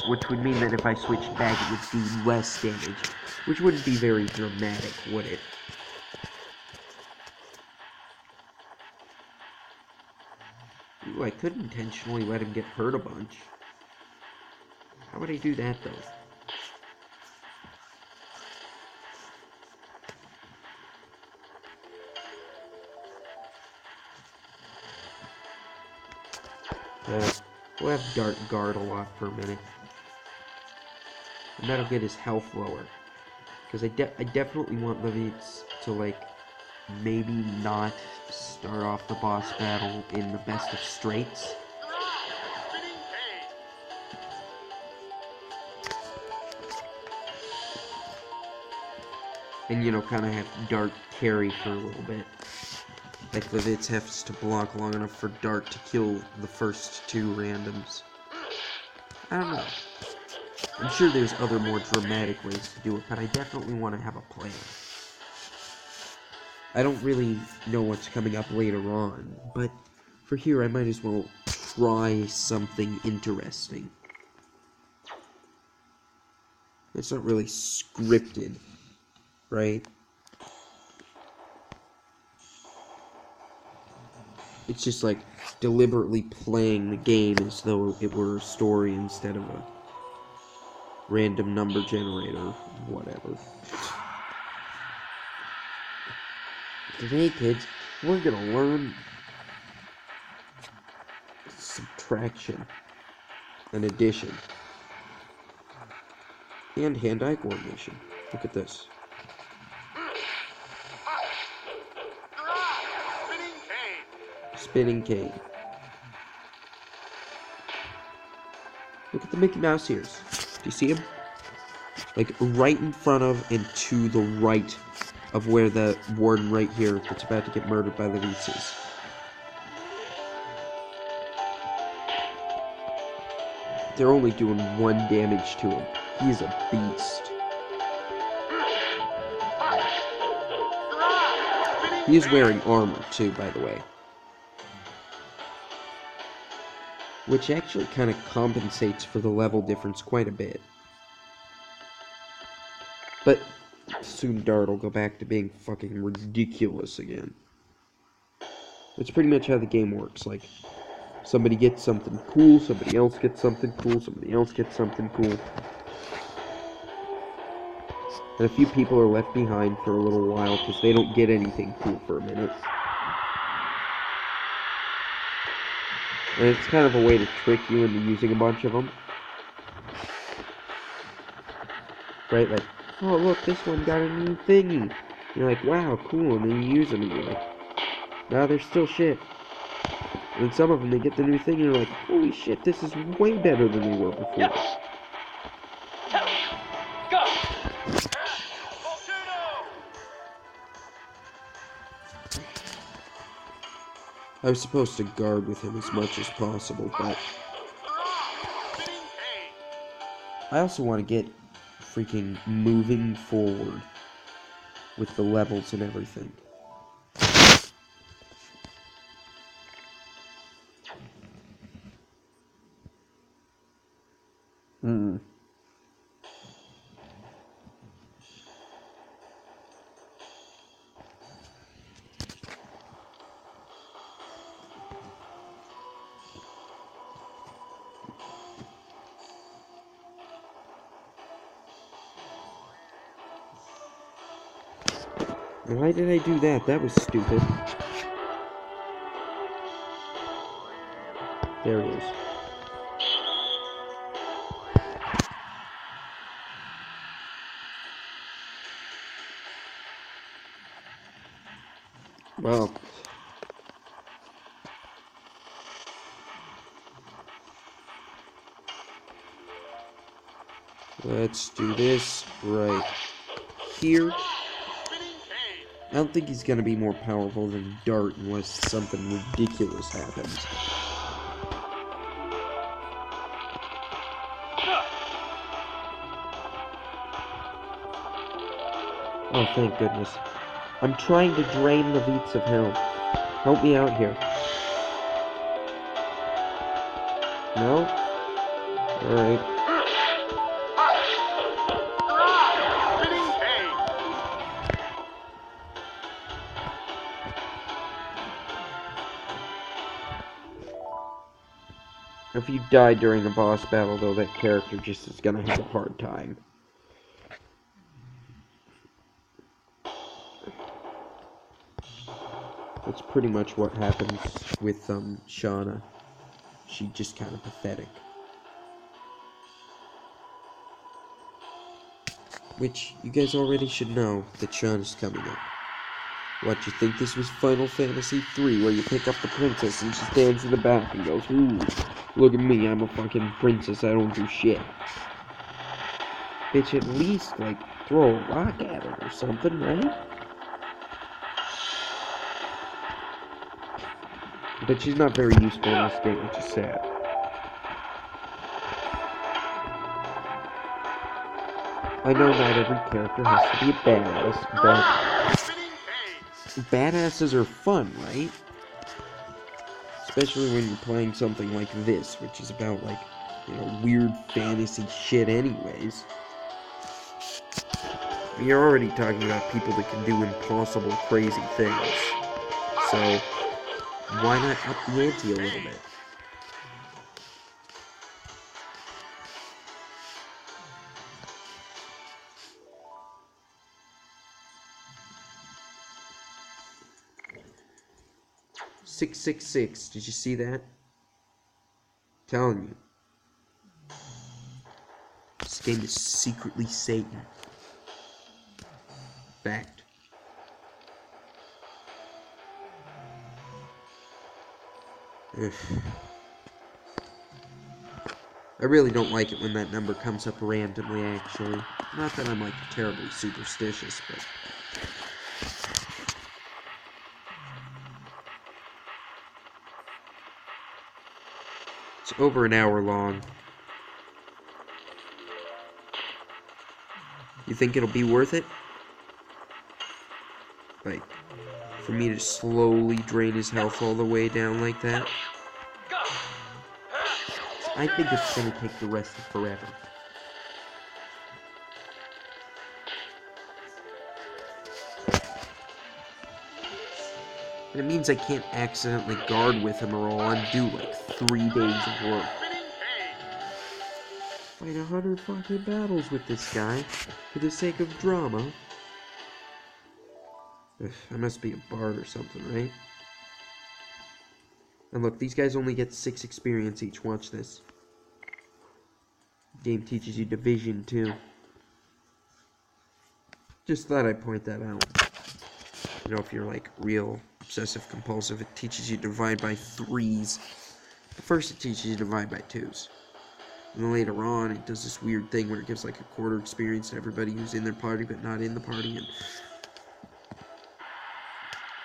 Which would mean that if I switched back it would do less damage. Which wouldn't be very dramatic, would it? Ooh, I could intentionally let him get hurt a bunch. How would I do that, though? We'll have Dart guard a lot for a minute. And that'll get his health lower. Because I definitely want Lavitz to, like, maybe not start off the boss battle in the best of straights. And, kind of have Dart carry for a little bit. Like the Vitz has to block long enough for Dart to kill the first two randoms. I don't know. I'm sure there's other more dramatic ways to do it, but I definitely want to have a plan. I don't really know what's coming up later on, but for here I might as well try something interesting. It's not really scripted, right? It's just like deliberately playing the game as though it were a story instead of a random number generator, whatever. Today, kids, we're gonna learn subtraction and addition and hand-eye coordination. Look at this. Spinning cane. Look at the Mickey Mouse ears. Do you see them? Like right in front of and to the right of where the warden right here that's about to get murdered by the Vitzes. They're only doing 1 damage to him. He's a beast. He is wearing armor too, by the way. Which actually kind of compensates for the level difference quite a bit. But soon Dart will go back to being fucking ridiculous again. It's pretty much how the game works. Like, somebody gets something cool, somebody else gets something cool, somebody else gets something cool. And a few people are left behind for a little while because they don't get anything cool for a minute. And it's kind of a way to trick you into using a bunch of them. Right? Like, oh look, this one got a new thingy. You're like, wow, cool, and then you use them and you're like, nah, they're still shit. And then some of them, they get the new thing and you're like, holy shit, this is way better than they were before. Yes. Go. I was supposed to guard with him as much as possible, but I also want to get freaking moving forward with the levels and everything. Why did I do that? That was stupid. There it is. Well, let's do this right here. I don't think he's gonna be more powerful than Dart unless something ridiculous happens. Oh, thank goodness. I'm trying to drain the Vitz of hell. Help me out here. No? Alright. If you die during a boss battle, though, that character just is gonna have a hard time. That's pretty much what happens with, Shauna. She's just kind of pathetic. Which, you guys already should know that Shauna's coming up. What, you think this was Final Fantasy III, where you pick up the princess and she stands in the back and goes, ooh, look at me, I'm a fucking princess, I don't do shit. Bitch, at least, like, throw a rock at her or something, right? But she's not very useful in this game, which is sad. I know not every character has to be a badass, but badasses are fun, right? Especially when you're playing something like this, which is about, like, you know, weird fantasy shit anyways. You're already talking about people that can do impossible, crazy things. So, why not up the ante a little bit? "666, did you see that? Telling you. This game is secretly Satan. Fact. Ugh. I really don't like it when that number comes up randomly, actually. Not that I'm, like, terribly superstitious, but... It's over an hour long. You think it'll be worth it? Like, for me to slowly drain his health all the way down like that? I think it's gonna take the rest of forever. And it means I can't accidentally guard with him or I'll undo like 3 days of work. Fight 100 fucking battles with this guy for the sake of drama. Ugh, I must be a bard or something, right? And look, these guys only get 6 experience each. Watch this. Game teaches you division too. Just thought I'd point that out. You know, if you're like real obsessive compulsive, it teaches you to divide by 3s. But first it teaches you to divide by 2s. And then later on it does this weird thing where it gives like a quarter experience to everybody who's in their party but not in the party. And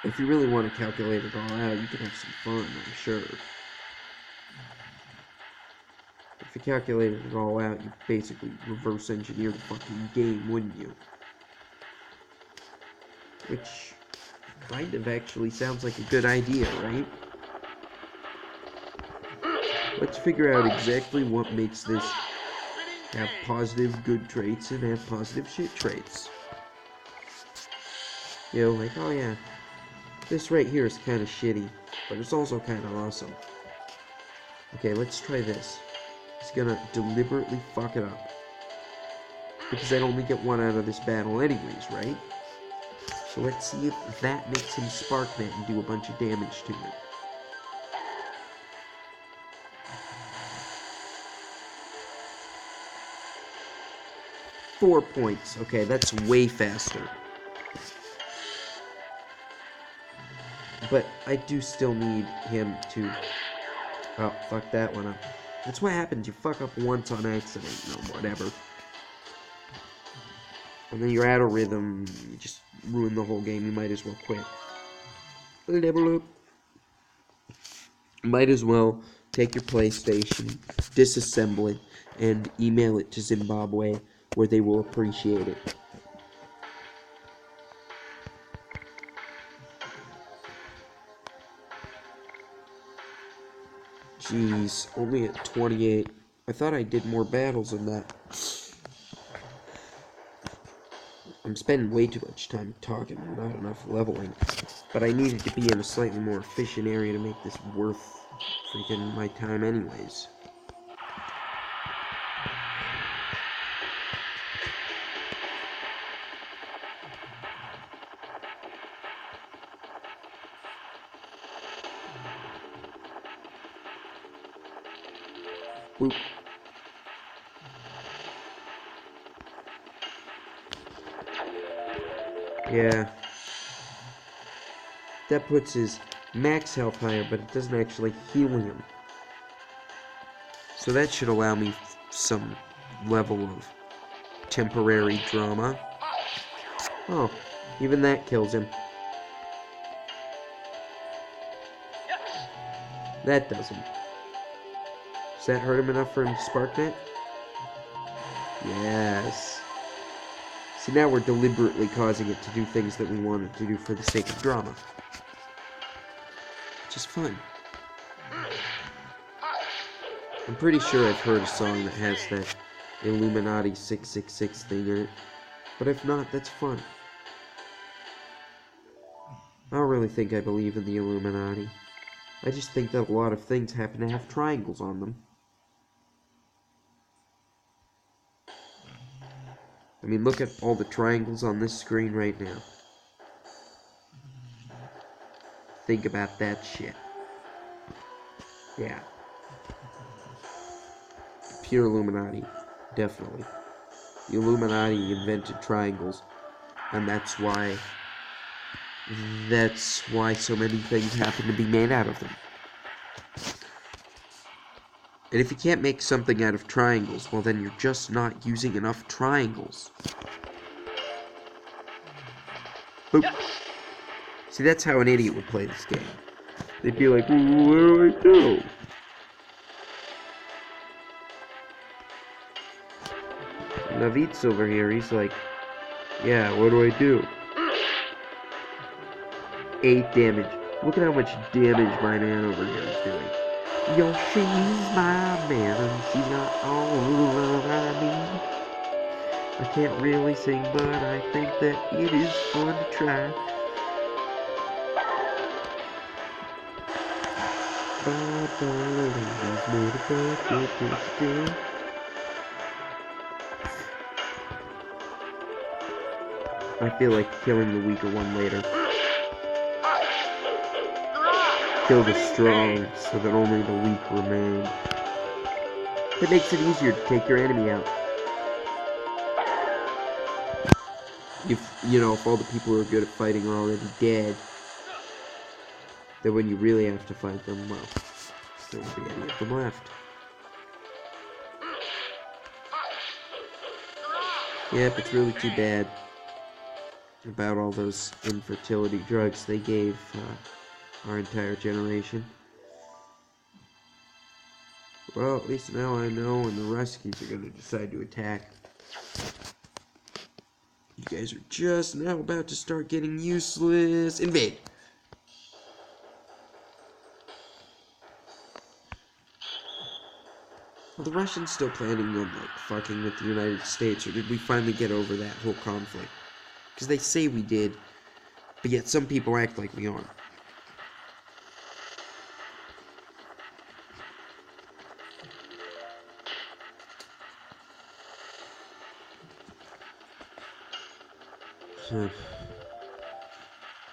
if you really want to calculate it all out, you can have some fun, I'm sure. If you calculated it all out, you'd basically reverse engineer the fucking game, wouldn't you? Which kind of actually sounds like a good idea, right? Let's figure out exactly what makes this have positive good traits and have positive shit traits. You know, like, oh yeah, this right here is kind of shitty, but it's also kind of awesome. Okay, let's try this. He's gonna deliberately fuck it up. Because I'd only get 1 out of this battle anyways, right? So let's see if that makes him spark that and do a bunch of damage to it. "4 points. Okay, that's way faster. But I do still need him to... Oh, fuck that one up. That's what happens. You fuck up once on accident. No, whatever. And then you're out of rhythm. You just ruin the whole game. You might as well quit. Level up. Might as well take your PlayStation, disassemble it, and email it to Zimbabwe, where they will appreciate it. Jeez, only at 28. I thought I did more battles than that. I'm spending way too much time talking and not enough leveling. But I needed to be in a slightly more efficient area to make this worth freaking my time anyways. Boop. Yeah. That puts his max health higher, but it doesn't actually heal him. So that should allow me some level of temporary drama. Oh, even that kills him. That doesn't. Does that hurt him enough for him to spark that? Yes. See, now we're deliberately causing it to do things that we want it to do for the sake of drama. Which is fun. I'm pretty sure I've heard a song that has that Illuminati 666 thing in it. But if not, that's fun. I don't really think I believe in the Illuminati. I just think that a lot of things happen to have triangles on them. I mean, look at all the triangles on this screen right now. Think about that shit. Yeah. Pure Illuminati. Definitely. The Illuminati invented triangles. And that's why so many things happen to be made out of them. And if you can't make something out of triangles, well then you're just not using enough triangles. Boop. See, that's how an idiot would play this game. They'd be like, what do I do? Navit's over here, he's like, yeah, what do I do? 8 damage. Look at how much damage my man over here is doing. Yo, she's my man, and she's got all the love I need. I can't really sing, but I think that it is fun to try. I feel like killing the weaker one later. Kill the strong, so that only the weak remain. It makes it easier to take your enemy out. If all the people who are good at fighting are already dead, then when you really have to fight them, well, there won't be any of them left. Yep, it's really too bad about all those infertility drugs they gave our entire generation. Well, at least now I know when the Ruskies are going to decide to attack. You guys are just now about to start getting useless. Invade! Are the Russians still planning on, fucking with the United States, or did we finally get over that whole conflict? Because they say we did, but yet some people act like we aren't.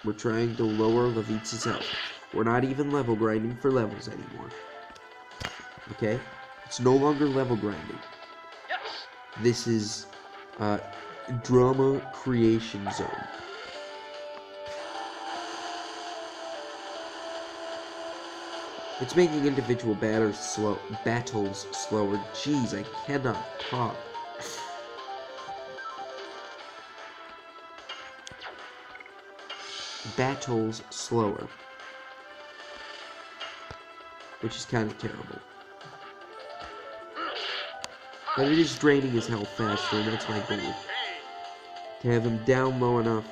We're trying to lower Levitza's health. We're not even level grinding for levels anymore. Okay? It's no longer level grinding. This is drama creation zone. It's making individual battles slower. Jeez, I cannot talk. Battles slower, which is kind of terrible. But it is draining his health faster, and that's my goal. To have him down low enough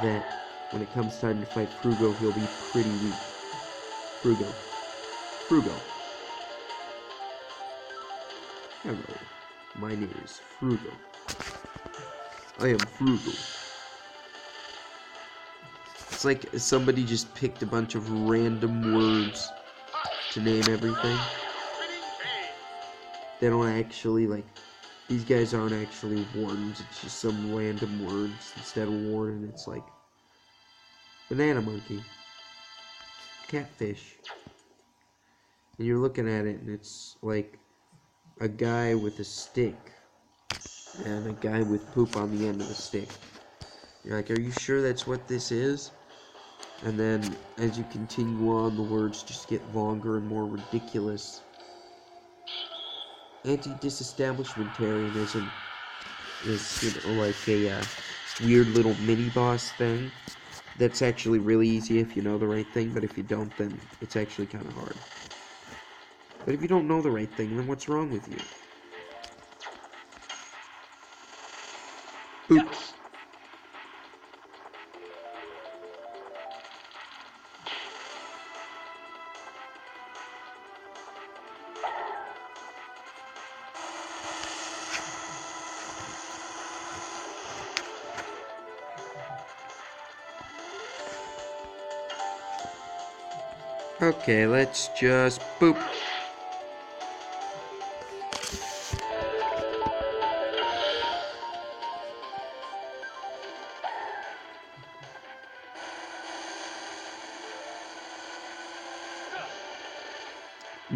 that when it comes time to fight Frugo, he'll be pretty weak. Frugo. Hello, my name is Frugo. I am Frugo. It's like somebody just picked a bunch of random words to name everything. They don't actually, these guys aren't actually wardens, it's just some random words instead of warden. It's like banana monkey, catfish, and you're looking at it and it's like a guy with a stick and a guy with poop on the end of the stick. You're like, are you sure that's what this is? And then as you continue on, the words just get longer and more ridiculous. Anti-disestablishmentarianism is, like a weird little mini-boss thing that's actually really easy if you know the right thing, but if you don't, then it's actually kind of hard. But if you don't know the right thing, then what's wrong with you? Boop. Yes. Okay, let's just boop. Go.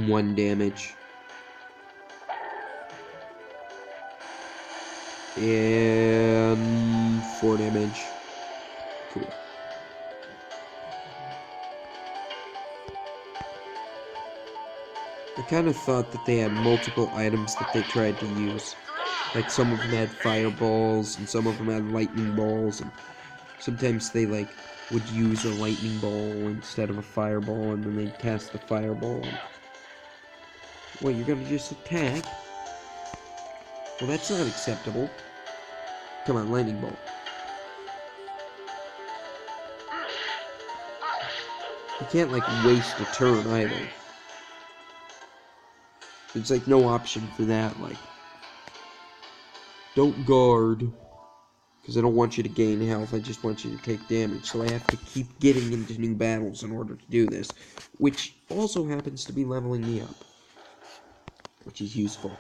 1 damage. And 4 damage. Cool. I kind of thought that they had multiple items that they tried to use. Like some of them had fireballs, and some of them had lightning balls, and sometimes they like would use a lightning ball instead of a fireball, and then they'd cast the fireball. Wait, you're gonna just attack? Well, that's not acceptable. Come on, lightning bolt. You can't like waste a turn either. There's like no option for that, like don't guard, because I don't want you to gain health, I just want you to take damage, so I have to keep getting into new battles in order to do this, which also happens to be leveling me up, which is useful.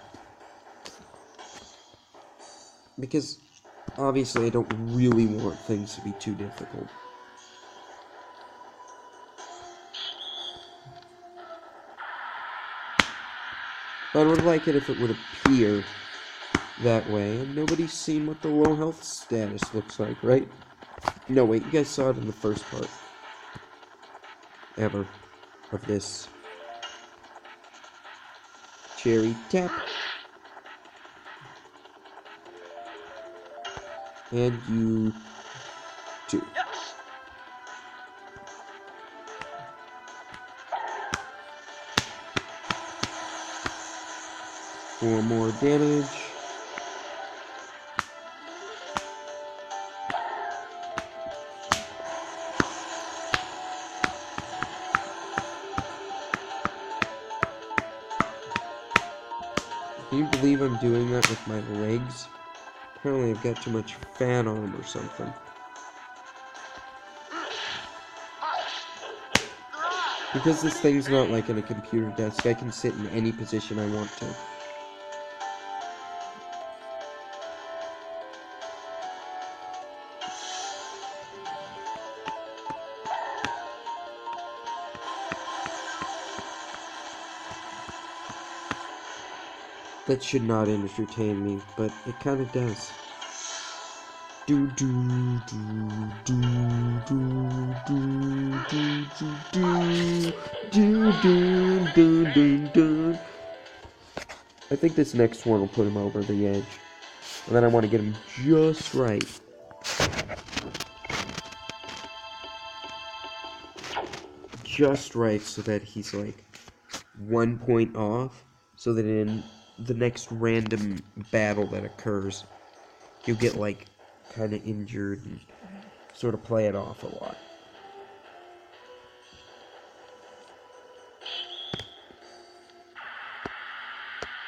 Because, obviously, I don't really want things to be too difficult. But I would like it if it would appear that way, and nobody's seen what the low health status looks like, right? No, wait, you guys saw it in the first part. Ever. Of this. Cherry tap. And you too. Yes. 4 more damage. Can you believe I'm doing that with my legs? Apparently I've got too much fat on them or something. Because this thing's not like in a computer desk, I can sit in any position I want to. That should not entertain me, but it kind of does. Do do do do do do do do do do do do do. I think this next one will put him over the edge, and then I want to get him just right. Just right, so that he's like 1 point off, so that in the next random battle that occurs, you'll get like kind of injured and sort of play it off a lot.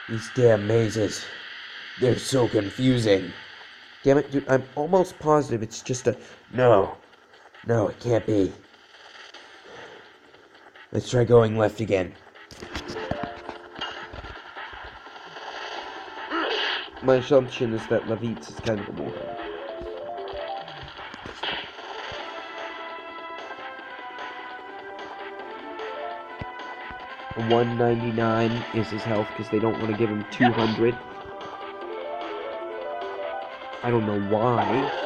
These damn mazes, they're so confusing. Damn it, dude, I'm almost positive it's just a... No, it can't be. Let's try going left again. My assumption is that Levitz is kind of a moron. And 199 is his health because they don't want to give him 200. I don't know why.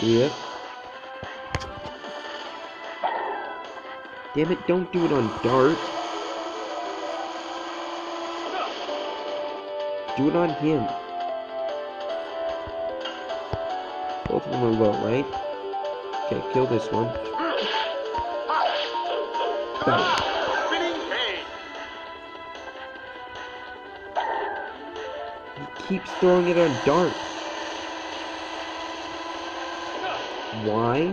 Yep. Damn it, don't do it on dart. Do it on him. Both of them are low, right? Okay, kill this one. Bam. He keeps throwing it on Dart. Why?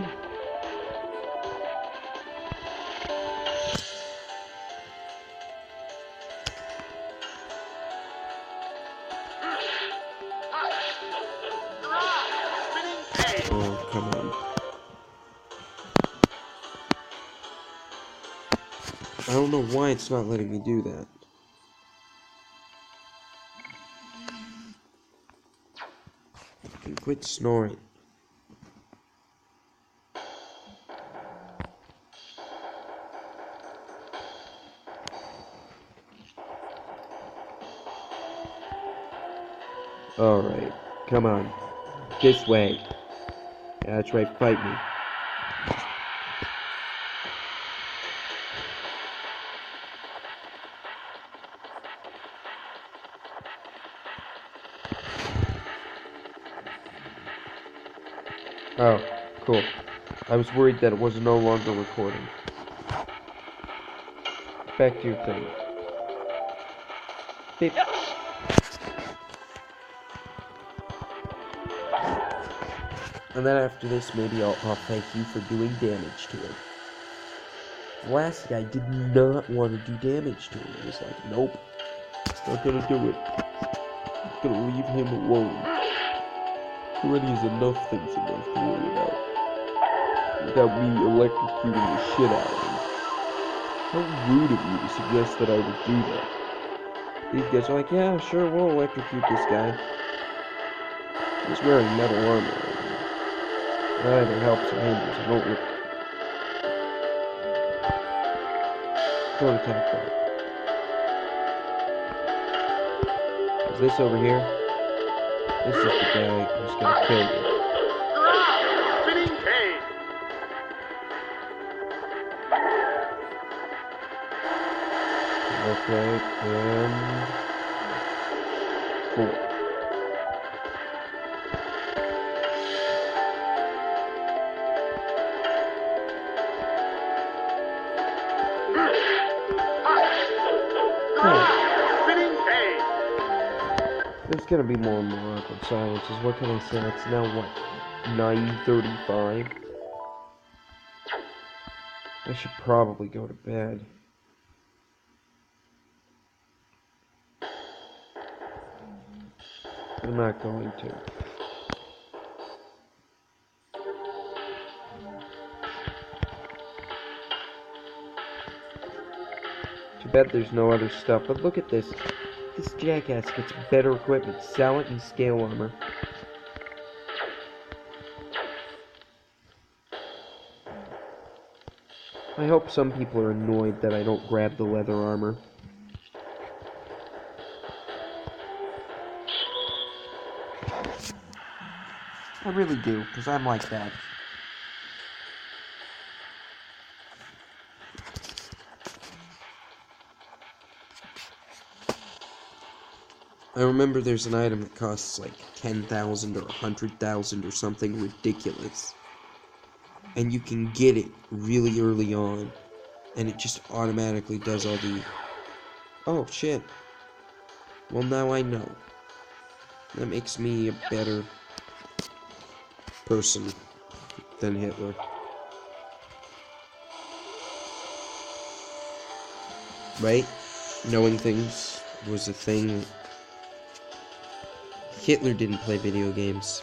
Oh, come on. I don't know why it's not letting me do that. Quit snoring. Alright, come on. This way. Yeah, that's right, fight me. Oh, cool. I was worried that it was no longer recording. Back to your thing. Beep. And then after this, maybe I'll thank you for doing damage to him. The last guy did not want to do damage to him. He was like, nope, not gonna do it. I'm gonna leave him alone. He already has enough things in life to worry about. Without me electrocuting the shit out of him. How rude of you to suggest that I would do that. These guys are like, yeah, sure, we'll electrocute this guy. He's wearing metal armor. That either helps or hinders. I don't attack that. Is this over here? This is the guy who's gonna kill you. Okay, and 4. There's gonna be more and more awkward silences. What can I say? It's now what? 9:35? I should probably go to bed. I'm not going to. Too bad there's no other stuff, but look at this. This jackass gets better equipment. Sell it and scale armor. I hope some people are annoyed that I don't grab the leather armor. I really do, because I'm like that. I remember there's an item that costs like 10,000 or 100,000 or something ridiculous. And you can get it really early on. And it just automatically does all the... Oh, shit. Well, now I know. That makes me a better person than Hitler. Right? Knowing things was a thing. Hitler didn't play video games.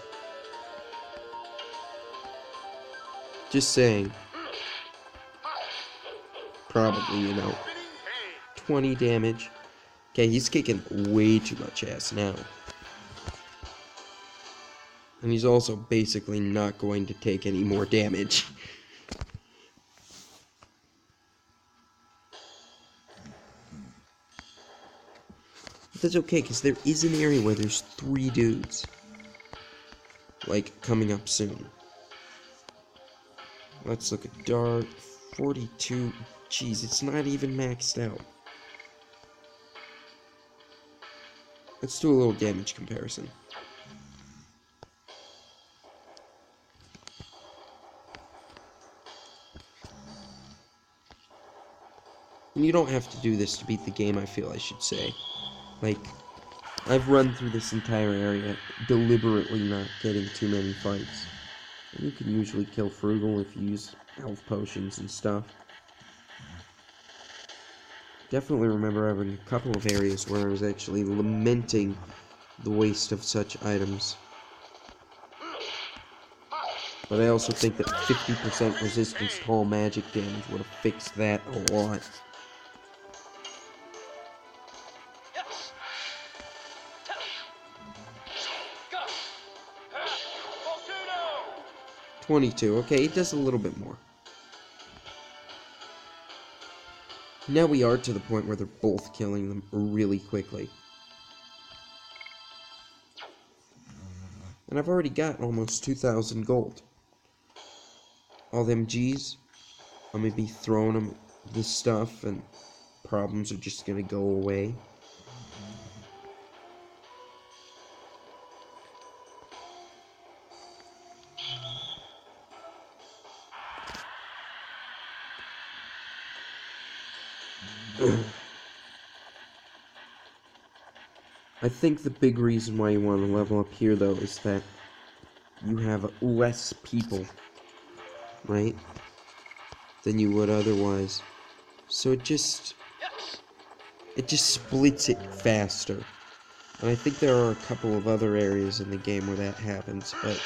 Just saying. Probably, you know. 20 damage. Okay, he's kicking way too much ass now. And he's also basically not going to take any more damage. But that's okay, because there is an area where there's 3 dudes. Like, coming up soon. Let's look at Dart. 42. Jeez, it's not even maxed out. Let's do a little damage comparison. And you don't have to do this to beat the game, I feel I should say. Like, I've run through this entire area deliberately not getting too many fights. And you can usually kill Frugal if you use health potions and stuff. Definitely remember having a couple of areas where I was actually lamenting the waste of such items. But I also think that 50% resistance to all magic damage would have fixed that a lot. Yes. Go. Volcano. 22, okay, it does a little bit more. Now we are to the point where they're both killing them really quickly. And I've already got almost 2,000 gold. All them G's, I'm gonna be throwing them this stuff and problems are just gonna go away. I think the big reason why you want to level up here, though, is that you have less people, right, than you would otherwise. So it just splits it faster. And I think there are a couple of other areas in the game where that happens, but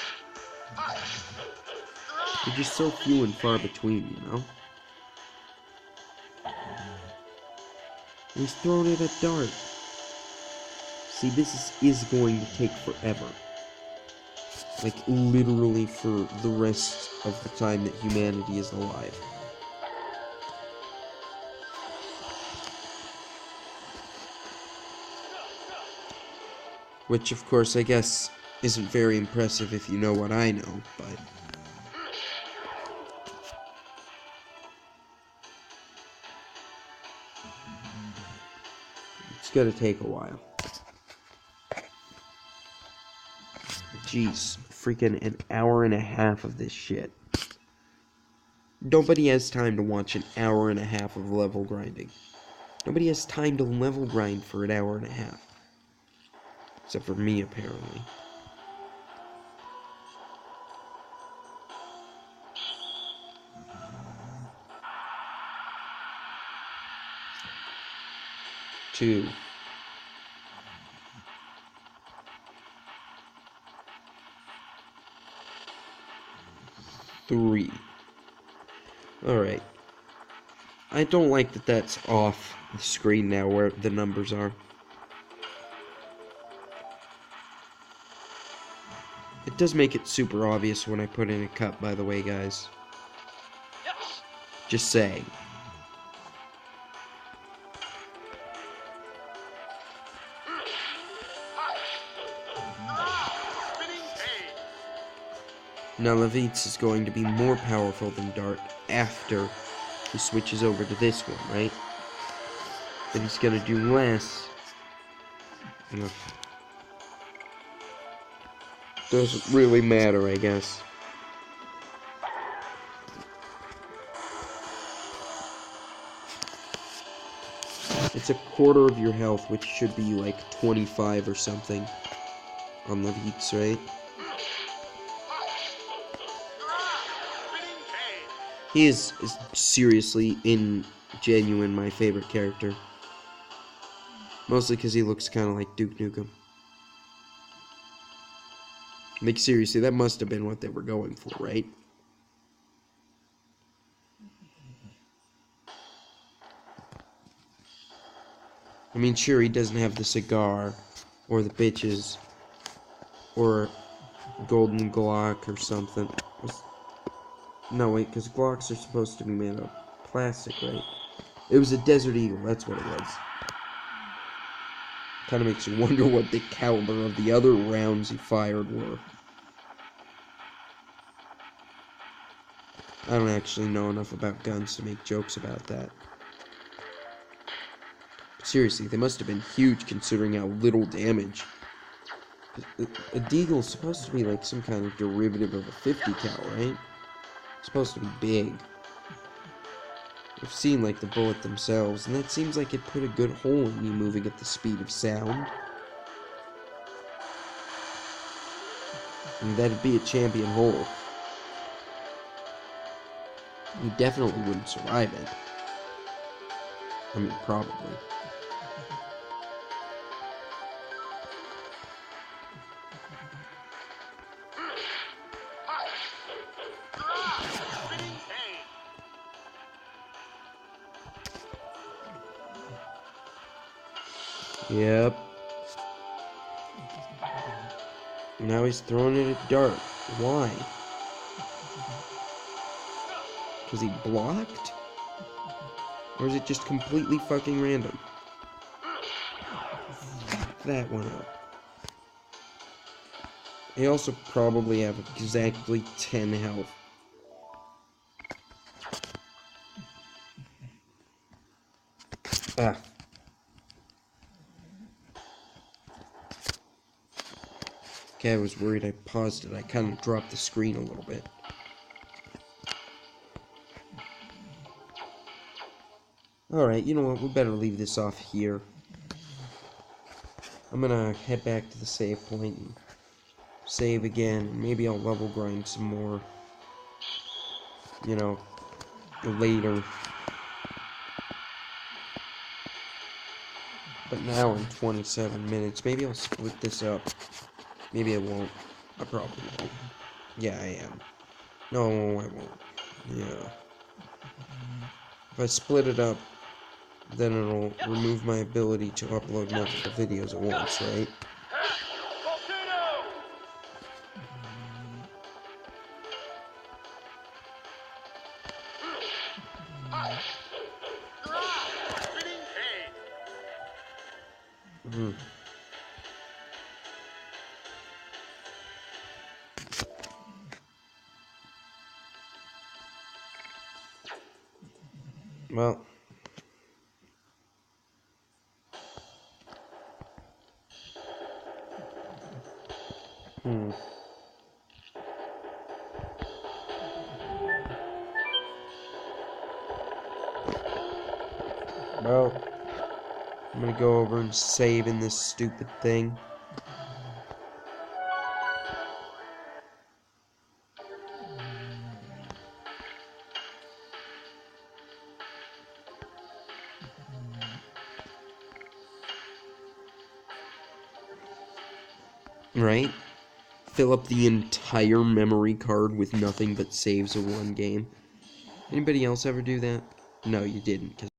they're just so few and far between, you know? He's throwing it at dart. See, this is going to take forever. Like, literally for the rest of the time that humanity is alive. Which, of course, I guess isn't very impressive if you know what I know, but... it's gonna take a while. Jeez, freaking an hour and a half of this shit. Nobody has time to watch an hour and a half of level grinding. Nobody has time to level grind for an hour and a half. Except for me, apparently. Two. 3. Alright. I don't like that that's off the screen now where the numbers are. It does make it super obvious when I put in a cut, by the way, guys. Yes. Just saying. Spinning pain. Now Levitz is going to be more powerful than Dart after he switches over to this one, right? But he's gonna do less. Doesn't really matter, I guess. It's a quarter of your health, which should be like 25 or something on Levitz, right? He is seriously, genuine, my favorite character. Mostly because he looks kind of like Duke Nukem. Like, seriously, that must have been what they were going for, right? I mean, sure, he doesn't have the cigar, or the bitches, or golden Glock or something. No, wait, because Glocks are supposed to be made of plastic, right? It was a Desert Eagle, that's what it was. Kind of makes you wonder what the caliber of the other rounds he fired were. I don't actually know enough about guns to make jokes about that. Seriously, they must have been huge considering how little damage. A deagle's supposed to be like some kind of derivative of a 50 cal, right? It's supposed to be big. I've seen like the bullet themselves, and that seems like it put a good hole in you moving at the speed of sound. And that'd be a champion hole. You definitely wouldn't survive it. I mean, probably. Spinning pain. Yep. Now he's throwing it at Dart. Why? Because he blocked? Or is it just completely fucking random? Fuck that one up. They also probably have exactly 10 health. Ah. Okay, I was worried I paused it. I kind of dropped the screen a little bit. Alright, you know what? We better leave this off here. I'm gonna head back to the save point and save again. And maybe I'll level grind some more. You know, later. But now in 27 minutes. Maybe I'll split this up. Maybe I won't. I probably won't. Yeah, I am. No, I won't. Yeah. If I split it up, then it'll remove my ability to upload multiple videos at once, right? Volcano. Spinning pain. Hmm. Well. Well, I'm gonna go over and save in this stupid thing. Right? Fill up the entire memory card with nothing but saves of one game. Anybody else ever do that? No, you didn't, 'cause